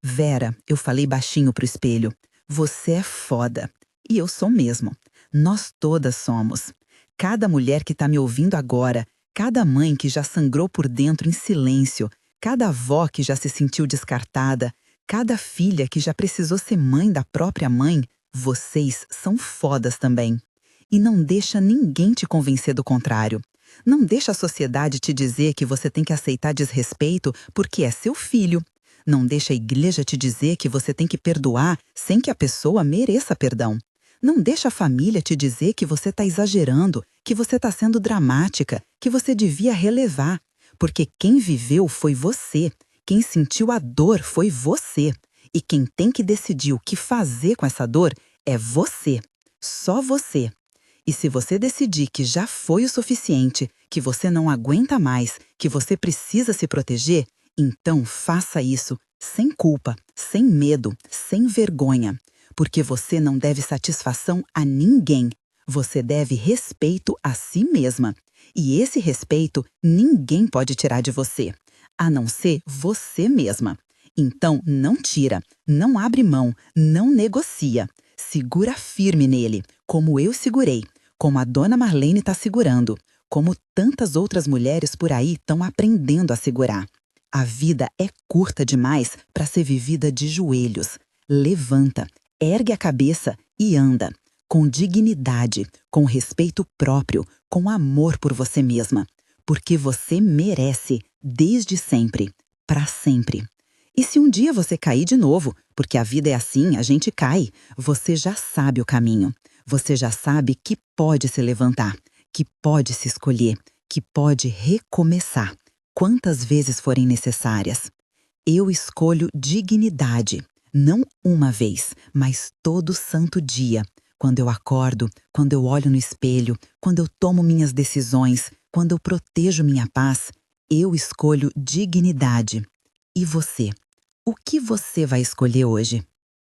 Vera, eu falei baixinho pro espelho, você é foda. E eu sou mesmo. Nós todas somos. Cada mulher que tá me ouvindo agora, cada mãe que já sangrou por dentro em silêncio, cada avó que já se sentiu descartada, cada filha que já precisou ser mãe da própria mãe, vocês são fodas também. E não deixa ninguém te convencer do contrário. Não deixa a sociedade te dizer que você tem que aceitar desrespeito porque é seu filho. Não deixa a igreja te dizer que você tem que perdoar sem que a pessoa mereça perdão. Não deixa a família te dizer que você está exagerando, que você está sendo dramática, que você devia relevar. Porque quem viveu foi você. Quem sentiu a dor foi você. E quem tem que decidir o que fazer com essa dor é você. Só você. E se você decidir que já foi o suficiente, que você não aguenta mais, que você precisa se proteger, então faça isso sem culpa, sem medo, sem vergonha. Porque você não deve satisfação a ninguém. Você deve respeito a si mesma. E esse respeito ninguém pode tirar de você, a não ser você mesma. Então não tira, não abre mão, não negocia. Segura firme nele, como eu segurei, como a dona Marlene está segurando, como tantas outras mulheres por aí estão aprendendo a segurar. A vida é curta demais para ser vivida de joelhos. Levanta, ergue a cabeça e anda, com dignidade, com respeito próprio, com amor por você mesma. Porque você merece, desde sempre, para sempre. E se um dia você cair de novo, porque a vida é assim, a gente cai, você já sabe o caminho. Você já sabe que pode se levantar, que pode se escolher, que pode recomeçar, quantas vezes forem necessárias. Eu escolho dignidade, não uma vez, mas todo santo dia. Quando eu acordo, quando eu olho no espelho, quando eu tomo minhas decisões, quando eu protejo minha paz, eu escolho dignidade. E você? O que você vai escolher hoje?